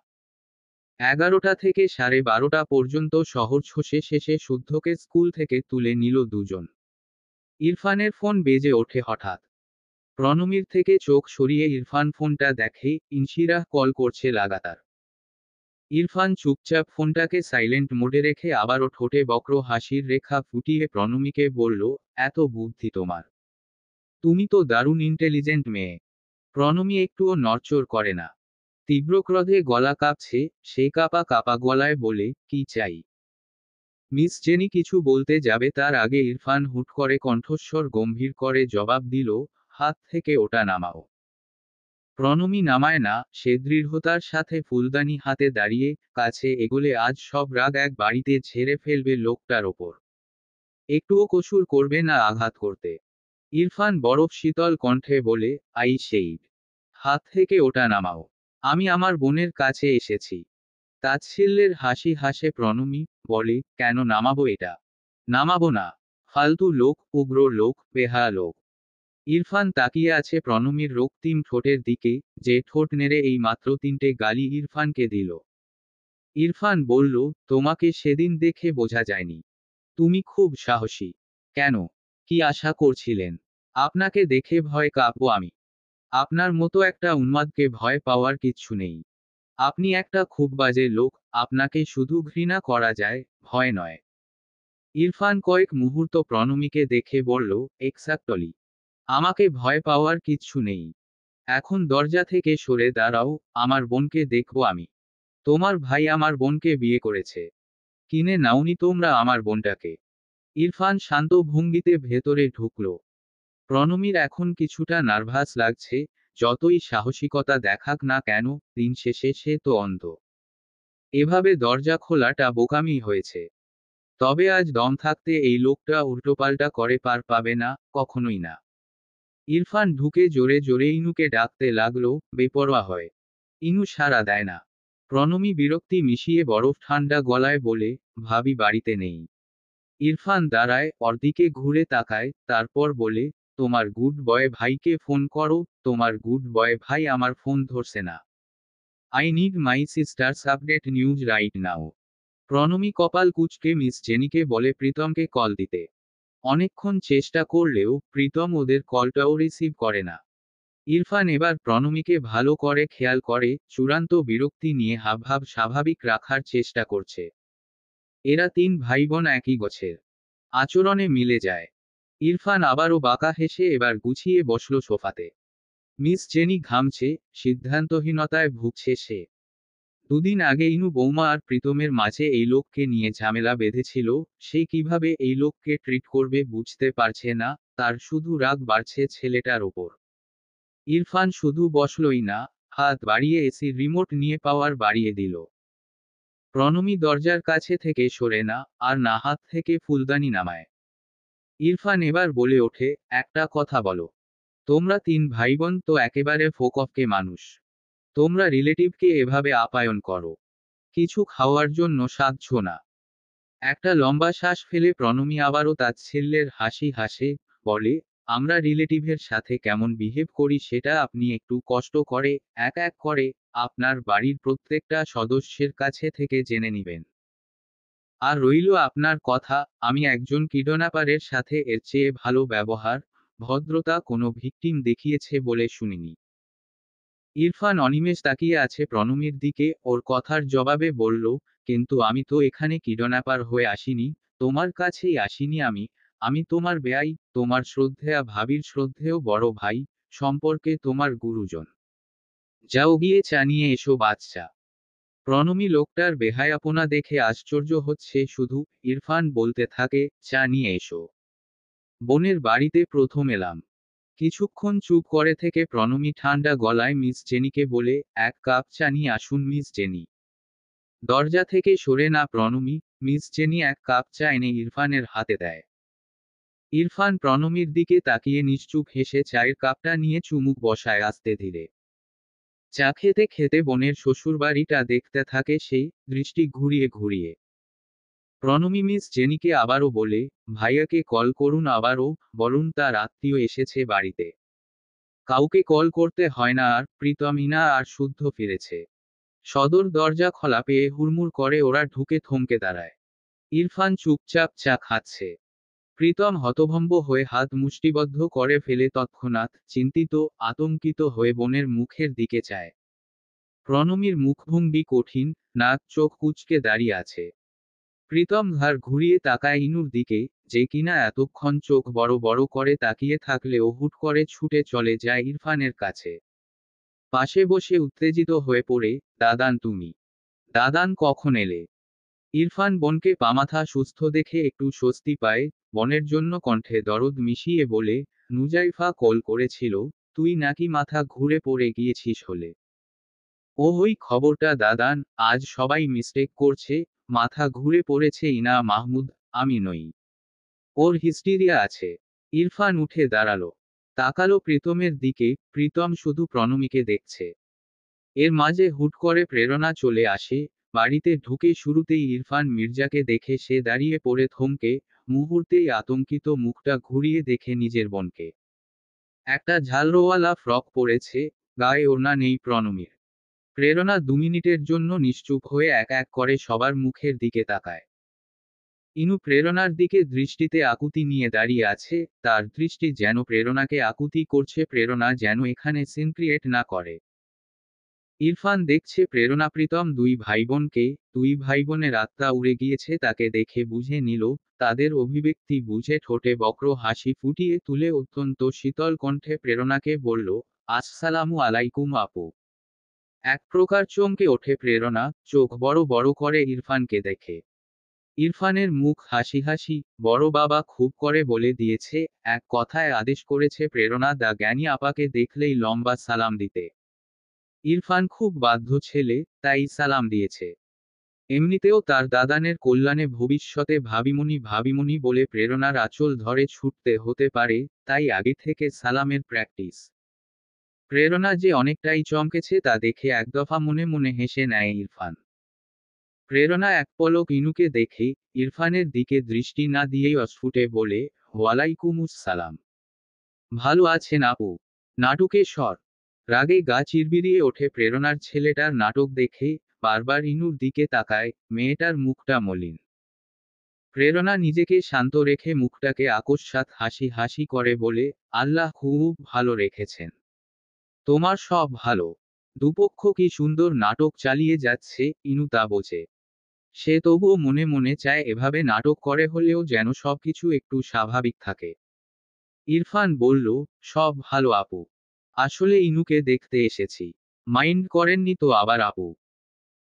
11টা থেকে 12:30 পর্যন্ত শহর শেষে শেষে শুদ্ধকে স্কুল থেকে তুলে নিল দুজন। ইরফানের ফোন বেজে ওঠে হঠাৎ। প্রণমীর থেকে চোখ সরিয়ে ইরফান ফোনটা দেখে, ইনশিরাহ কল করছে লাগাতার। ইরফান চুপচাপ ফোনটাকে সাইলেন্ট মোডে রেখে আবারও ঠোঁটে বক্র হাসির রেখা ফুটিয়ে প্রণমীকে বলল, এত বুদ্ধি তোমার! তুমি তো দারুণ ইন্টেলিজেন্ট মেয়ে। প্রণমী একটুও নড়চড় করে না। তীব্র ক্রোধে গলা কাঁপছে, সে কাঁপা কাঁপা গলায় বলে, কি চাই? মিস জেনি কিছু বলতে যাবে তার আগে ইরফান হুট করে কণ্ঠস্বর গম্ভীর করে জবাব দিল, হাত থেকে ওটা নামাও। প্রণমী নামায় না, সে দৃঢ়তার সাথে ফুলদানি হাতে দাঁড়িয়ে, কাছে এগোলে আজ সব রাগ এক বাড়িতে ঝেড়ে ফেলবে লোকটার ওপর। একটুও কসুর করবে না আঘাত করতে। ইরফান বরফ শীতল কণ্ঠে বলে, আই সেইড, হাত থেকে ওটা নামাও। আমি আমার বোনের কাছে এসেছি। তাচ্ছিল্যের হাসি হাসে প্রণমী, বলে, কেন নামাবো এটা? নামাবো না। ফালতু লোক, উগ্র লোক, বেহায়া লোক। ইরফান তাকিয়ে আছে প্রণমীর রক্তিম ঠোঁটের দিকে, যে ঠোঁট নেড়ে এই মাত্র 3টে গালি ইরফানকে দিল। ইরফান বলল, তোমাকে সেদিন দেখে বোঝা যায়নি। তুমি খুব সাহসী। কেন? কি আশা করছিলেন? আপনাকে দেখে ভয় কাঁপবো আমি? আপনার মতো একটা উন্মাদকে ভয় পাওয়ার কিচ্ছু নেই। আপনি একটা খুব বাজে লোক, আপনাকে শুধু ঘৃণা করা যায়, ভয় নয়। ইরফান কয়েক মুহূর্ত প্রণমীকে দেখে বলল, এক্স্যাক্টলি। আমাকে ভয় পাওয়ার কিচ্ছু নেই। এখন দরজা থেকে সরে দাঁড়াও, আমার বোনকে দেখব আমি। তোমার ভাই আমার বোনকে বিয়ে করেছে। কিনে নাওনি তোমরা আমার বোনটাকে? ইরফান শান্ত ভঙ্গিতে ভেতরে ঢুকল। প্রণমীর এখন কিছুটা নার্ভাস লাগছে, যতই সাহসিকতা দেখাক না কেন, দিন শেষে সে তো অন্ধ। এভাবে দরজা খোলাটা বোকামি হয়েছে। তবে আজ দম থাকতে এই লোকটা উল্টোপাল্টা করে পার পাবে না, কখনোই না। ইরফান ঢুকে জোরে জোরে ইনুকে ডাকতে লাগলো, বেপরোয়া হয়। ইনু সাড়া দেয় না। প্রণমী বিরক্তি মিশিয়ে বরফ ঠান্ডা গলায় বলে, ভাবি বাড়িতে নেই। ইরফান দাঁড়ায়, ওর দিকে ঘুরে তাকায়, তারপর বলে, তোমার গুড বয় ভাইকে ফোন করো, তোমার গুড বয় ভাই আমার ফোন ধরছে না। I need my sister's update news right now. Pranami কপাল কুঁচকে মিস জেনিকে বলে প্রীতমকে কল দিতে। অনেকক্ষণ চেষ্টা করলেও প্রীতম ওদের কলটাও রিসিভ করে না। ইরফান এবার প্রণমীকে ভালো করে খেয়াল করে, চূড়ান্ত বিরক্তি নিয়ে হাবভাব স্বাভাবিক রাখার চেষ্টা করছে। এরা 3 ভাইবোন একই গোছের। আচরণে মিলে যায়। ইরফান আবারও বাঁকা হেসে এবার গুছিয়ে বসল সোফাতে। মিস জেনি ঘামছে, সিদ্ধান্তহীনতায় ভুগছে সে। দুদিন আগে ইনু বৌমা আর প্রীতমের মাঝে এই লোককে নিয়ে ঝামেলা বেঁধেছিল, সে কিভাবে এই লোককে ট্রিট করবে বুঝতে পারছে না, তার শুধু রাগ বাড়ছে ছেলেটার ওপর। ইরফান শুধু বসলই না, হাত বাড়িয়ে এসি রিমোট নিয়ে পাওয়ার বাড়িয়ে দিল। প্রণমী দরজার কাছে থেকে সরে না, আর না হাত থেকে ফুলদানি নামায়। ইরফান এবার বলে ওঠে, একটা কথা বলো। তোমরা 3 ভাইবোন তো একেবারে ফোকফকে মানুষ। তোমরা রিলেটিভকে এভাবে আপ্যায়ন করো। কিছু খাওয়ার জন্য সাধছো না। একটা লম্বা শ্বাস ফেলে প্রণমী আবারও তাচ্ছিল্যের হাসি হাসে, বলে, আমরা রিলেটিভের সাথে কেমন বিহেভ করি সেটা আপনি একটু কষ্ট করে এক এক করে আপনার বাড়ির প্রত্যেকটা সদস্যের কাছে থেকে জেনে নিবেন। আর রইল আপনার কথা, আমি একজন কিডন্যাপারের সাথে এর চেয়ে ভালো ব্যবহার, ভদ্রতা কোনো ভিকটিম দেখিয়েছে বলে শুনিনি। ইরফান অনিমেষ তাকিয়ে আছে প্রণমীর দিকে, ওর কথার জবাবে বলল, কিন্তু আমি তো এখানে কিডন্যাপার হয়ে আসিনি, তোমার কাছেই আসিনি আমি। আমি তোমার বেয়াই, তোমার শ্রদ্ধেয়া ভাবির শ্রদ্ধেয় বড় ভাই, সম্পর্কে তোমার গুরুজন। যাও গিয়ে চা নিয়ে এসো বাচ্চা। প্রণমী লোকটার বেহায়াপনা দেখে আশ্চর্য হচ্ছে শুধু, ইরফান বলতে থাকে, চা নিয়ে এসো। বোনের বাড়িতে প্রথম এলাম। কিছুক্ষণ চুপ করে থেকে প্রণমী ঠান্ডা গলায় মিস জেনিকে বলে, এক কাপ চা নিয়ে আসুন মিস জেনি। দরজা থেকে সরে না প্রণমী, মিস জেনি এক কাপ চা এনে ইরফানের হাতে দেয়। ইরফান প্রণমীর দিকে তাকিয়ে নিশ্চুপ হেসে চায়ের কাপটা নিয়ে চুমুক বসায় আস্তে ধীরে। চা খেতে খেতে বোনের শ্বশুরবাড়িটা দেখতে থাকে সেই, দৃষ্টি ঘুরিয়ে ঘুরিয়ে। প্রণমী মিস জেনিকে আবারও বলে, ভাইয়াকে কল করুন আবারও, বলুন তার আত্মীয় এসেছে বাড়িতে। কাউকে কল করতে হয় না আর, প্রীতম ইনা আর শুদ্ধ ফিরেছে। সদর দরজা খোলা পেয়ে হুড়মুড় করে ওরা ঢুকে থমকে দাঁড়ায়। ইরফান চুপচাপ চা খাচ্ছে। প্রীতম হতভম্ব হয়ে হাত মুষ্টিবদ্ধ করে ফেলে তৎক্ষণাৎ, চিন্তিত, আতঙ্কিত হয়ে বোনের মুখের দিকে চায়। প্রণমীর মুখভঙ্গি কঠিন, নাক চোখ কুঁচকে দাঁড়িয়ে আছে। প্রীতম ঘাড় ঘুরিয়ে তাকায় ইনুর দিকে, যে কিনা এতক্ষণ চোখ বড় বড় করে তাকিয়ে থাকলেও হুট করে ছুটে চলে যায় ইরফানের কাছে। পাশে বসে উত্তেজিত হয়ে পড়ে, দাদান তুমি। দাদান কখন এলে? ইরফান বোনকে পামাথা সুস্থ দেখে একটু স্বস্তি পায়, বোনের জন্য কণ্ঠে দরদ মিশিয়ে বলে, নুজাইফা কল করেছিল, তুই নাকি মাথা ঘুরে পড়ে গিয়েছিস হলে। ওই খবরটা দাদান, আজ সবাই মিস্টেক করছে, মাথা ঘুরে পড়েছে ইনা মাহমুদ, আমি নই। ওর হিস্টিরিয়া আছে। ইরফান উঠে দাঁড়ালো। তাকালো প্রীতমের দিকে, প্রীতম শুধু প্রণমীকে দেখছে। এর মাঝে হুট করে প্রেরণা চলে আসে, বাড়িতে ঢুকে শুরুতেই ইরফান মির্জাকে দেখে সে দাঁড়িয়ে পড়ে থমকে, মুহূর্তেই আতঙ্কিত মুখটা ঘুরিয়ে দেখে নিজের বোনকে। একটা ঝালরোওয়ালা ফ্রক পরেছে, গায়ে ওড়না নেই প্রণমীর। প্রেরণা 2 মিনিটের জন্য নিশ্চুপ হয়ে এক এক করে সবার মুখের দিকে তাকায়। ইনু প্রেরণার দিকে দৃষ্টিতে আকুতি নিয়ে দাঁড়িয়ে আছে, তার দৃষ্টি যেন প্রেরণাকে আকুতি করছে, প্রেরণা যেন এখানে সিন ক্রিয়েট না করে। ইরফান দেখছে প্রেরণা প্রীতম দুই ভাইবোনকে, দুই ভাইবোনের আত্মা উড়ে গিয়েছে তাকে দেখে বুঝে নিল, তাদের অভিব্যক্তি বুঝে ঠোঁটে বক্র হাসি ফুটিয়ে তুলে অত্যন্ত শীতল কণ্ঠে প্রেরণাকে বলল, আসসালামু আলাইকুম আপু। এক প্রকার চমকে ওঠে প্রেরণা, চোখ বড় বড় করে ইরফানকে দেখে। ইরফানের মুখ হাসি হাসি, বড় বাবা খুব করে বলে দিয়েছে, এক কথায় আদেশ করেছে প্রেরণা দা জ্ঞানী আপাকে দেখলেই লম্বা সালাম দিতে। ইরফান খুব বাধ্য ছেলে, তাই সালাম দিয়েছে। এমনিতেও তার দাদানের কল্যাণে ভবিষ্যতে ভাবিমণি ভাবিমণি বলে প্রেরণার আঁচল ধরে ছুটতে হতে পারে, তাই আগে থেকে সালামের প্র্যাকটিস। প্রেরণা যে অনেকটাই চমকেছে তা দেখে একদফা মনে মনে হেসে নেয় ইরফান। প্রেরণা এক পলক ইনুকে দেখে, ইরফানের দিকে দৃষ্টি না দিয়েই অস্ফুটে বলে, ওয়ালাইকুমুস সালাম। ভালো আছেন আপু? নাটুকে স্বর। রাগে গা চিরবিরিয়ে ওঠে প্রেরণার ছেলেটার নাটক দেখে, বারবার ইনুর দিকে তাকায়, মেয়েটার মুখটা মলিন। প্রেরণা নিজেকে শান্ত রেখে মুখটাকে আকস্মাৎ হাসি হাসি করে বলে, আল্লাহ খুব ভালো রেখেছেন। তোমার সব ভালো। দুপক্ষ কি সুন্দর নাটক চালিয়ে যাচ্ছে, ইনু তা বোঝে। সে তবুও মনে মনে চায় এভাবে নাটক করে হলেও যেন সবকিছু একটু স্বাভাবিক থাকে। ইরফান বলল, সব ভালো আপু। আসলে ইনুকে দেখতে এসেছি। মাইন্ড করেননি তো আবার আপু?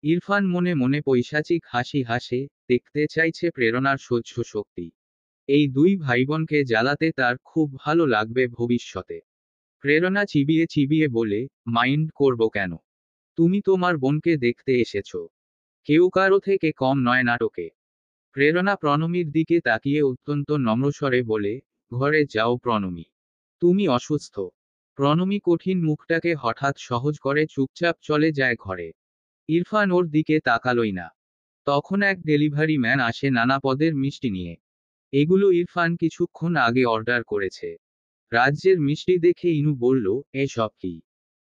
ইরফান মনে মনে পৈশাচিক হাসি হাসে, দেখতে চাইছে প্রেরণার সহ্য শক্তি। এই দুই ভাইবোনকে জ্বালাতে তার খুব ভালো লাগবে ভবিষ্যতে। প্রেরণা চিবিয়ে চিবিয়ে বলে, মাইন্ড করব কেন? তুমি তোমার বোনকে দেখতে এসেছো। কেউ কারো থেকে কম নয় নাটকে। প্রেরণা প্রণমীর দিকে তাকিয়ে অত্যন্ত নম্রস্বরে বলে, ঘরে যাও প্রণমী। তুমি অসুস্থ। প্রণমী কঠিন মুখটাকে হঠাৎ সহজ করে চুপচাপ চলে যায় ঘরে। ইরফান ওর দিকে তাকালই না। তখন এক ডেলিভারি ম্যান আসে নানা পদের মিষ্টি নিয়ে। এগুলো ইরফান কিছুক্ষণ আগে অর্ডার করেছে। রাজ্যের মিষ্টি দেখে ইনু বলল, এসব কি?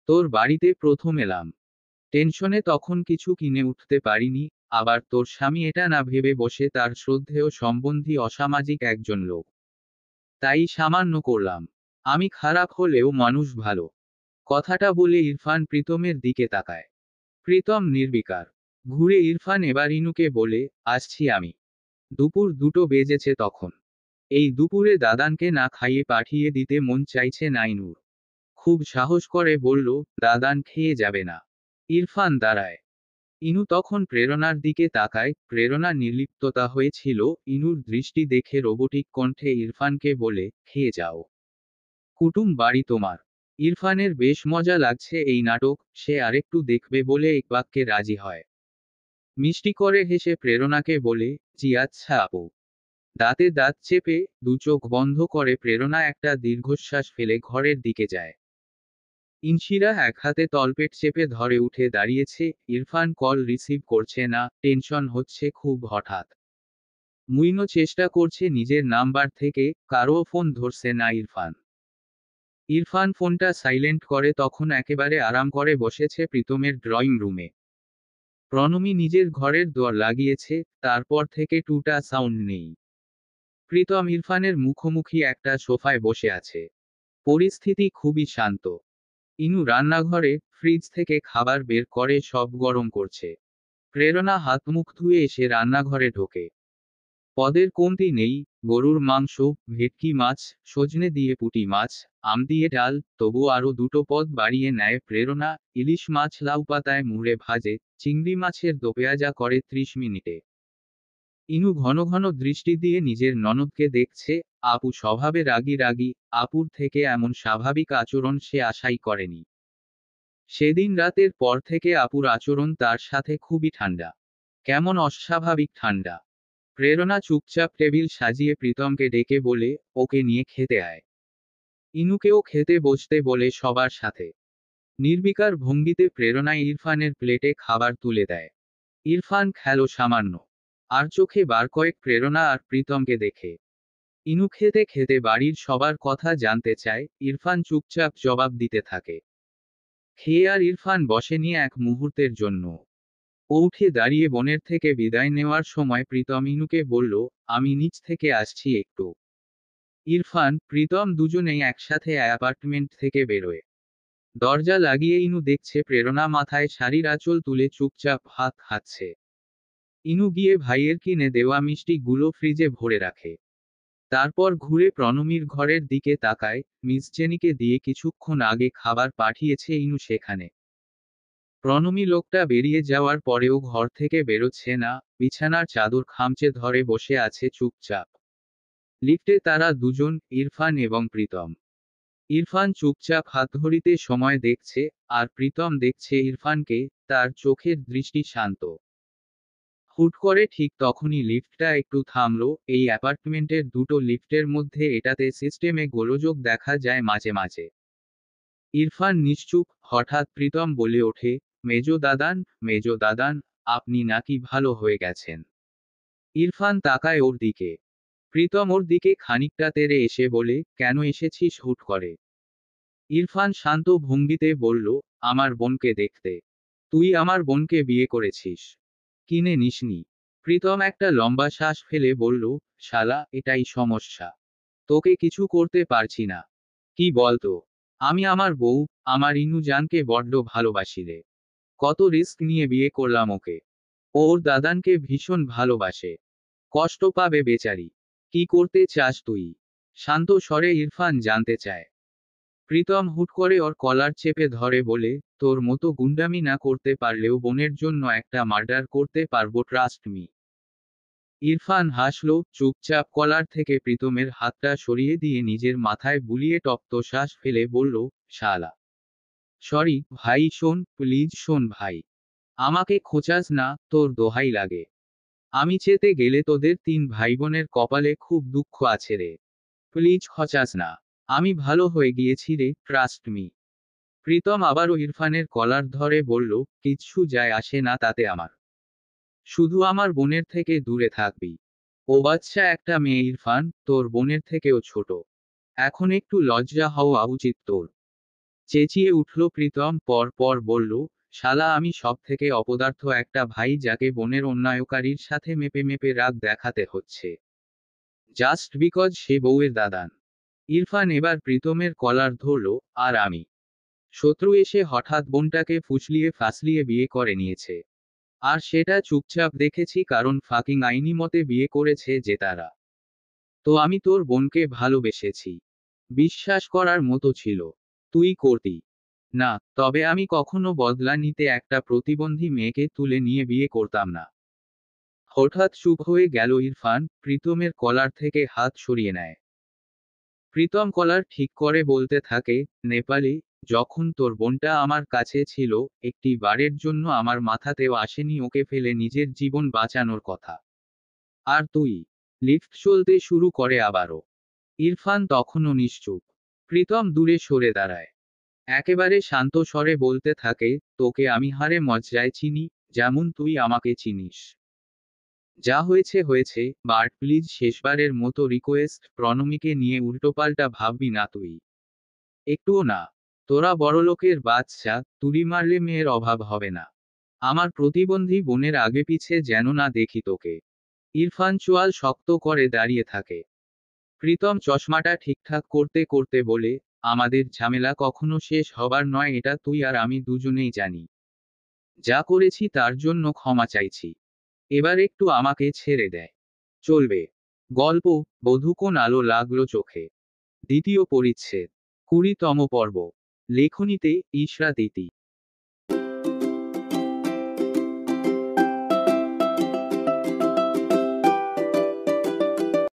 তোর বাড়িতে প্রথম এলাম। টেনশনে তখন কিছু কিনে উঠতে পারিনি। আবার তোর স্বামী এটা না ভেবে বসে তার শ্রদ্ধেয় সম্বন্ধী অসামাজিক একজন লোক। তাই সামান্য করলাম। আমি খারাপ হলেও মানুষ ভালো। কথাটা বলে ইরফান প্রীতমের দিকে তাকায়। প্রীতম নির্বিকার। ঘুরে ইরফান এবার ইনুকে বলে, আসছি আমি। দুপুর 2টো বেজেছে তখন। এই দুপুরে দাদানকে না খাইয়ে পাঠিয়ে দিতে মন চাইছে না ইনুর। খুব সাহস করে বলল, দাদান খেয়ে যাবে না। ইরফান দাঁড়ায়। ইনু তখন প্রেরণার দিকে তাকায়। প্রেরণা নির্লিপ্ততা হয়েছিল। ইনুর দৃষ্টি দেখে রোবটিক কণ্ঠে ইরফানকে বলে, খেয়ে যাও। কুটুম বাড়ি তোমার। ইরফানের বেশ মজা লাগছে এই নাটক। সে আরেকটু দেখবে বলে এক বাক্যে রাজি হয়। মিষ্টি করে হেসে প্রেরণাকে বলে, জি আচ্ছা আপু। দাঁতে দাঁত চেপে 2 চোখ বন্ধ করে প্রেরণা একটা দীর্ঘশ্বাস ফেলে ঘরের দিকে যায়। ইনশিরা এক হাতে তলপেট চেপে ধরে উঠে দাঁড়িয়েছে। ইরফান কল রিসিভ করছে না। টেনশন হচ্ছে খুব হঠাৎ। মুইনো চেষ্টা করছে নিজের নাম্বার থেকে, কারও ফোন ধরছে না ইরফান। ইরফান ফোনটা সাইলেন্ট করে তখন একেবারে আরাম করে বসেছে প্রীতমের ড্রয়িং রুমে। প্রণমী নিজের ঘরের দোর লাগিয়েছে। তারপর থেকে টুটা সাউন্ড নেই। প্রীতম ইরফানের মুখোমুখি একটা সোফায় বসে আছে। পরিস্থিতি খুবই শান্ত। ইনু রান্নাঘরে ফ্রিজ থেকে খাবার বের করে সব গরম করছে। প্রেরণা হাত মুখ ধুয়ে এসে রান্নাঘরে ঢোকে। পদের কমতি নেই। গরুর মাংস, ভেটকি মাছ, সজনে দিয়ে পুঁটি মাছ, আম দিয়ে ডাল, তবু আরও 2টো পদ বাড়িয়ে নেয় প্রেরণা। ইলিশ মাছ লাউ পাতায় মুড়ে ভাজে, চিংড়ি মাছের দোপেঁয়াজা করে 30 মিনিটে। ইনু ঘন ঘন দৃষ্টি দিয়ে নিজের ননদকে দেখছে। আপু স্বভাবে রাগী রাগী। আপুর থেকে এমন স্বাভাবিক আচরণ সে আশাই করেনি। সেদিন রাতের পর থেকে আপুর আচরণ তার সাথে খুবই ঠান্ডা। কেমন অস্বাভাবিক ঠান্ডা। প্রেরণা চুপচাপ টেবিল সাজিয়ে প্রীতমকে ডেকে বলে, ওকে নিয়ে খেতে আয়। ইনুকেও খেতে বসতে বলে সবার সাথে। নির্বিকার ভঙ্গিতে প্রেরণা ইরফানের প্লেটে খাবার তুলে দেয়। ইরফান খেলো সামান্য। আর চোখে বার কয়েক প্রেরণা আর প্রীতমকে দেখে। ইনু খেতে খেতে বাড়ির সবার কথা জানতে চায়। ইরফান চুপচাপ জবাব দিতে থাকে। খেয়ে আর ইরফান বসেনি এক মুহূর্তের জন্য। ও উঠে দাঁড়িয়ে বোনের থেকে বিদায় নেওয়ার সময় প্রীতম ইনুকে বলল, আমি নিচ থেকে আসছি একটু। ইরফান, প্রীতম দুজনেই একসাথে অ্যাপার্টমেন্ট থেকে বেরোয়। দরজা লাগিয়ে ইনু দেখছে প্রেরণা মাথায় শাড়ির আঁচল তুলে চুপচাপ ভাত খাচ্ছে। ইনু গিয়ে ভাইয়ের কিনে দেওয়া মিষ্টি গুলো ফ্রিজে ভরে রাখে। তারপর ঘুরে প্রণমীর ঘরের দিকে তাকায়। মিস জেনিকে দিয়ে কিছুক্ষণ আগে খাবার পাঠিয়েছে ইনু সেখানে। প্রণমী লোকটা বেরিয়ে যাওয়ার পরেও ঘর থেকে বেরোচ্ছে না। বিছানার চাদর খামচে ধরে বসে আছে চুপচাপ। লিফটে তারা দুজন, ইরফান এবং প্রীতম। ইরফান চুপচাপ হাতঘড়িতে সময় দেখছে। আর প্রীতম দেখছে ইরফানকে। তার চোখের দৃষ্টি শান্ত। হুট করে ঠিক তখনই লিফটটা একটু থামলো। এই অ্যাপার্টমেন্টের 2টো লিফটের মধ্যে এটাতে সিস্টেমে গোলযোগ দেখা যায় মাঝে মাঝে। ইরফান নিশ্চুপ। হঠাৎ প্রীতম বলে ওঠে, মেজো দাদান, আপনি নাকি ভালো হয়ে গেছেন। ইরফান তাকায় ওর দিকে। প্রীতম ওর দিকে খানিকটা তেড়ে এসে বলে, কেন এসেছিস হুট করে? ইরফান শান্ত ভঙ্গিতে বলল, আমার বোনকে দেখতে। তুই আমার বোনকে বিয়ে করেছিস। কিনে নিসনি। প্রীতম একটা লম্বা শ্বাস ফেলে বলল, শালা, এটাই সমস্যা। তোকে কিছু করতে পারছি না। কি বলতো? আমি আমার বউ, আমার ইনু জানকে বড্ড ভালোবাসি রে। কত রিস্ক নিয়ে বিয়ে করলাম ওকে। ও ওর দাদানকে ভীষণ ভালোবাসে। কষ্ট পাবে বেচারি। কি করতে চাস তুই? শান্ত স্বরে ইরফান জানতে চায়। প্রীতম হুট করে ওর কলার চেপে ধরে বলে, তোর মতো গুন্ডামি না করতে পারলেও বোনের জন্য একটা মার্ডার করতে পারবো, ট্রাস্ট মি। ইরফান হাসল। চুপচাপ কলার থেকে প্রীতমের হাতটা সরিয়ে দিয়ে নিজের মাথায় বুলিয়ে তপ্ত শ্বাস ফেলে বলল, শালা। সরি ভাই, শোন প্লিজ শোন ভাই। আমাকে খোঁচাস না, তোর দোহাই লাগে। আমি চেতে গেলে তোদের 3 ভাই বোনের কপালে খুব দুঃখ আছে রে। প্লিজ খচাস না। আমি ভালো হয়ে গিয়েছি রে, ট্রাস্ট মি। প্রীতম আবারও ইরফানের কলার ধরে বলল, কিচ্ছু যায় আসে না তাতে আমার। শুধু আমার বোনের থেকে দূরে থাকবি। ও বাচ্চা একটা মেয়ে ইরফান, তোর বোনের থেকেও ছোট। এখন একটু লজ্জা হওয়া উচিত তোর। চেঁচিয়ে উঠল প্রীতম, পর পর বলল, শালা আমি সব থেকে অপদার্থ একটা ভাই যাকে বোনের অন্যায়কারীর সাথে মেপে মেপে রাগ দেখাতে হচ্ছে, জাস্ট বিকজ সে বউয়ের দাদান। ইরফান এবার প্রীতমের কলার ধরল, আর আমি শত্রু এসে হঠাৎ বোনটাকে ফুসলিয়ে ফাসলিয়ে বিয়ে করে নিয়েছে। আর সেটা চুপচাপ দেখেছি কারণ ফাকিং আইনি মতে বিয়ে করেছে যে তারা। তো আমি তোর বোনকে ভালোবেসেছি। বিশ্বাস করার মতো ছিল। তুই করতি না, তবে আমি কখনো বদলা নিতে একটা প্রতিবন্ধী মেয়েকে তুলে নিয়ে বিয়ে করতাম না। হঠাৎ চুপ হয়ে গেল ইরফান, প্রীতমের কলার থেকে হাত সরিয়ে নেয়। প্রীতম কলার ঠিক করে বলতে থাকে, নেপালি, যখন তোর বোনটা আমার কাছে ছিল, একটি বারের জন্য আমার মাথাতেও আসেনি ওকে ফেলে নিজের জীবন বাঁচানোর কথা। আর তুই। লিফট চলতে শুরু করে আবারও। ইরফান তখনও নিশ্চুপ। প্রীতম দূরে সরে দাঁড়ায়। একেবারে শান্ত স্বরে বলতে থাকে, তোকে আমি হারে মজ্জায় চিনি, যেমন তুই আমাকে চিনিস। যা হয়েছে হয়েছে, বাট প্লিজ শেষবারের মতো রিকোয়েস্ট, প্রণমীকে নিয়ে উল্টোপাল্টা ভাববি না তুই। একটুও না। তোরা বড়লোকের বাচ্চা, তুড়ি মারলে মেয়ের অভাব হবে না। আমার প্রতিবন্ধী বোনের আগে পিছে যেন না দেখি তোকে। ইরফান চোয়াল শক্ত করে দাঁড়িয়ে থাকে। প্রীতম চশমাটা ঠিকঠাক করতে করতে বলে, আমাদের ঝামেলা কখনো শেষ হবার নয় এটা তুই আর আমি দুজনেই জানি। যা করেছি তার জন্য ক্ষমা চাইছি। এবার একটু আমাকে ছেড়ে দেয়। চলবে। গল্প বধূ কোন আলো লাগলো চোখে। দ্বিতীয় পরিচ্ছেদ। 20তম পর্ব। লেখনীতে ইশরাত ইতি।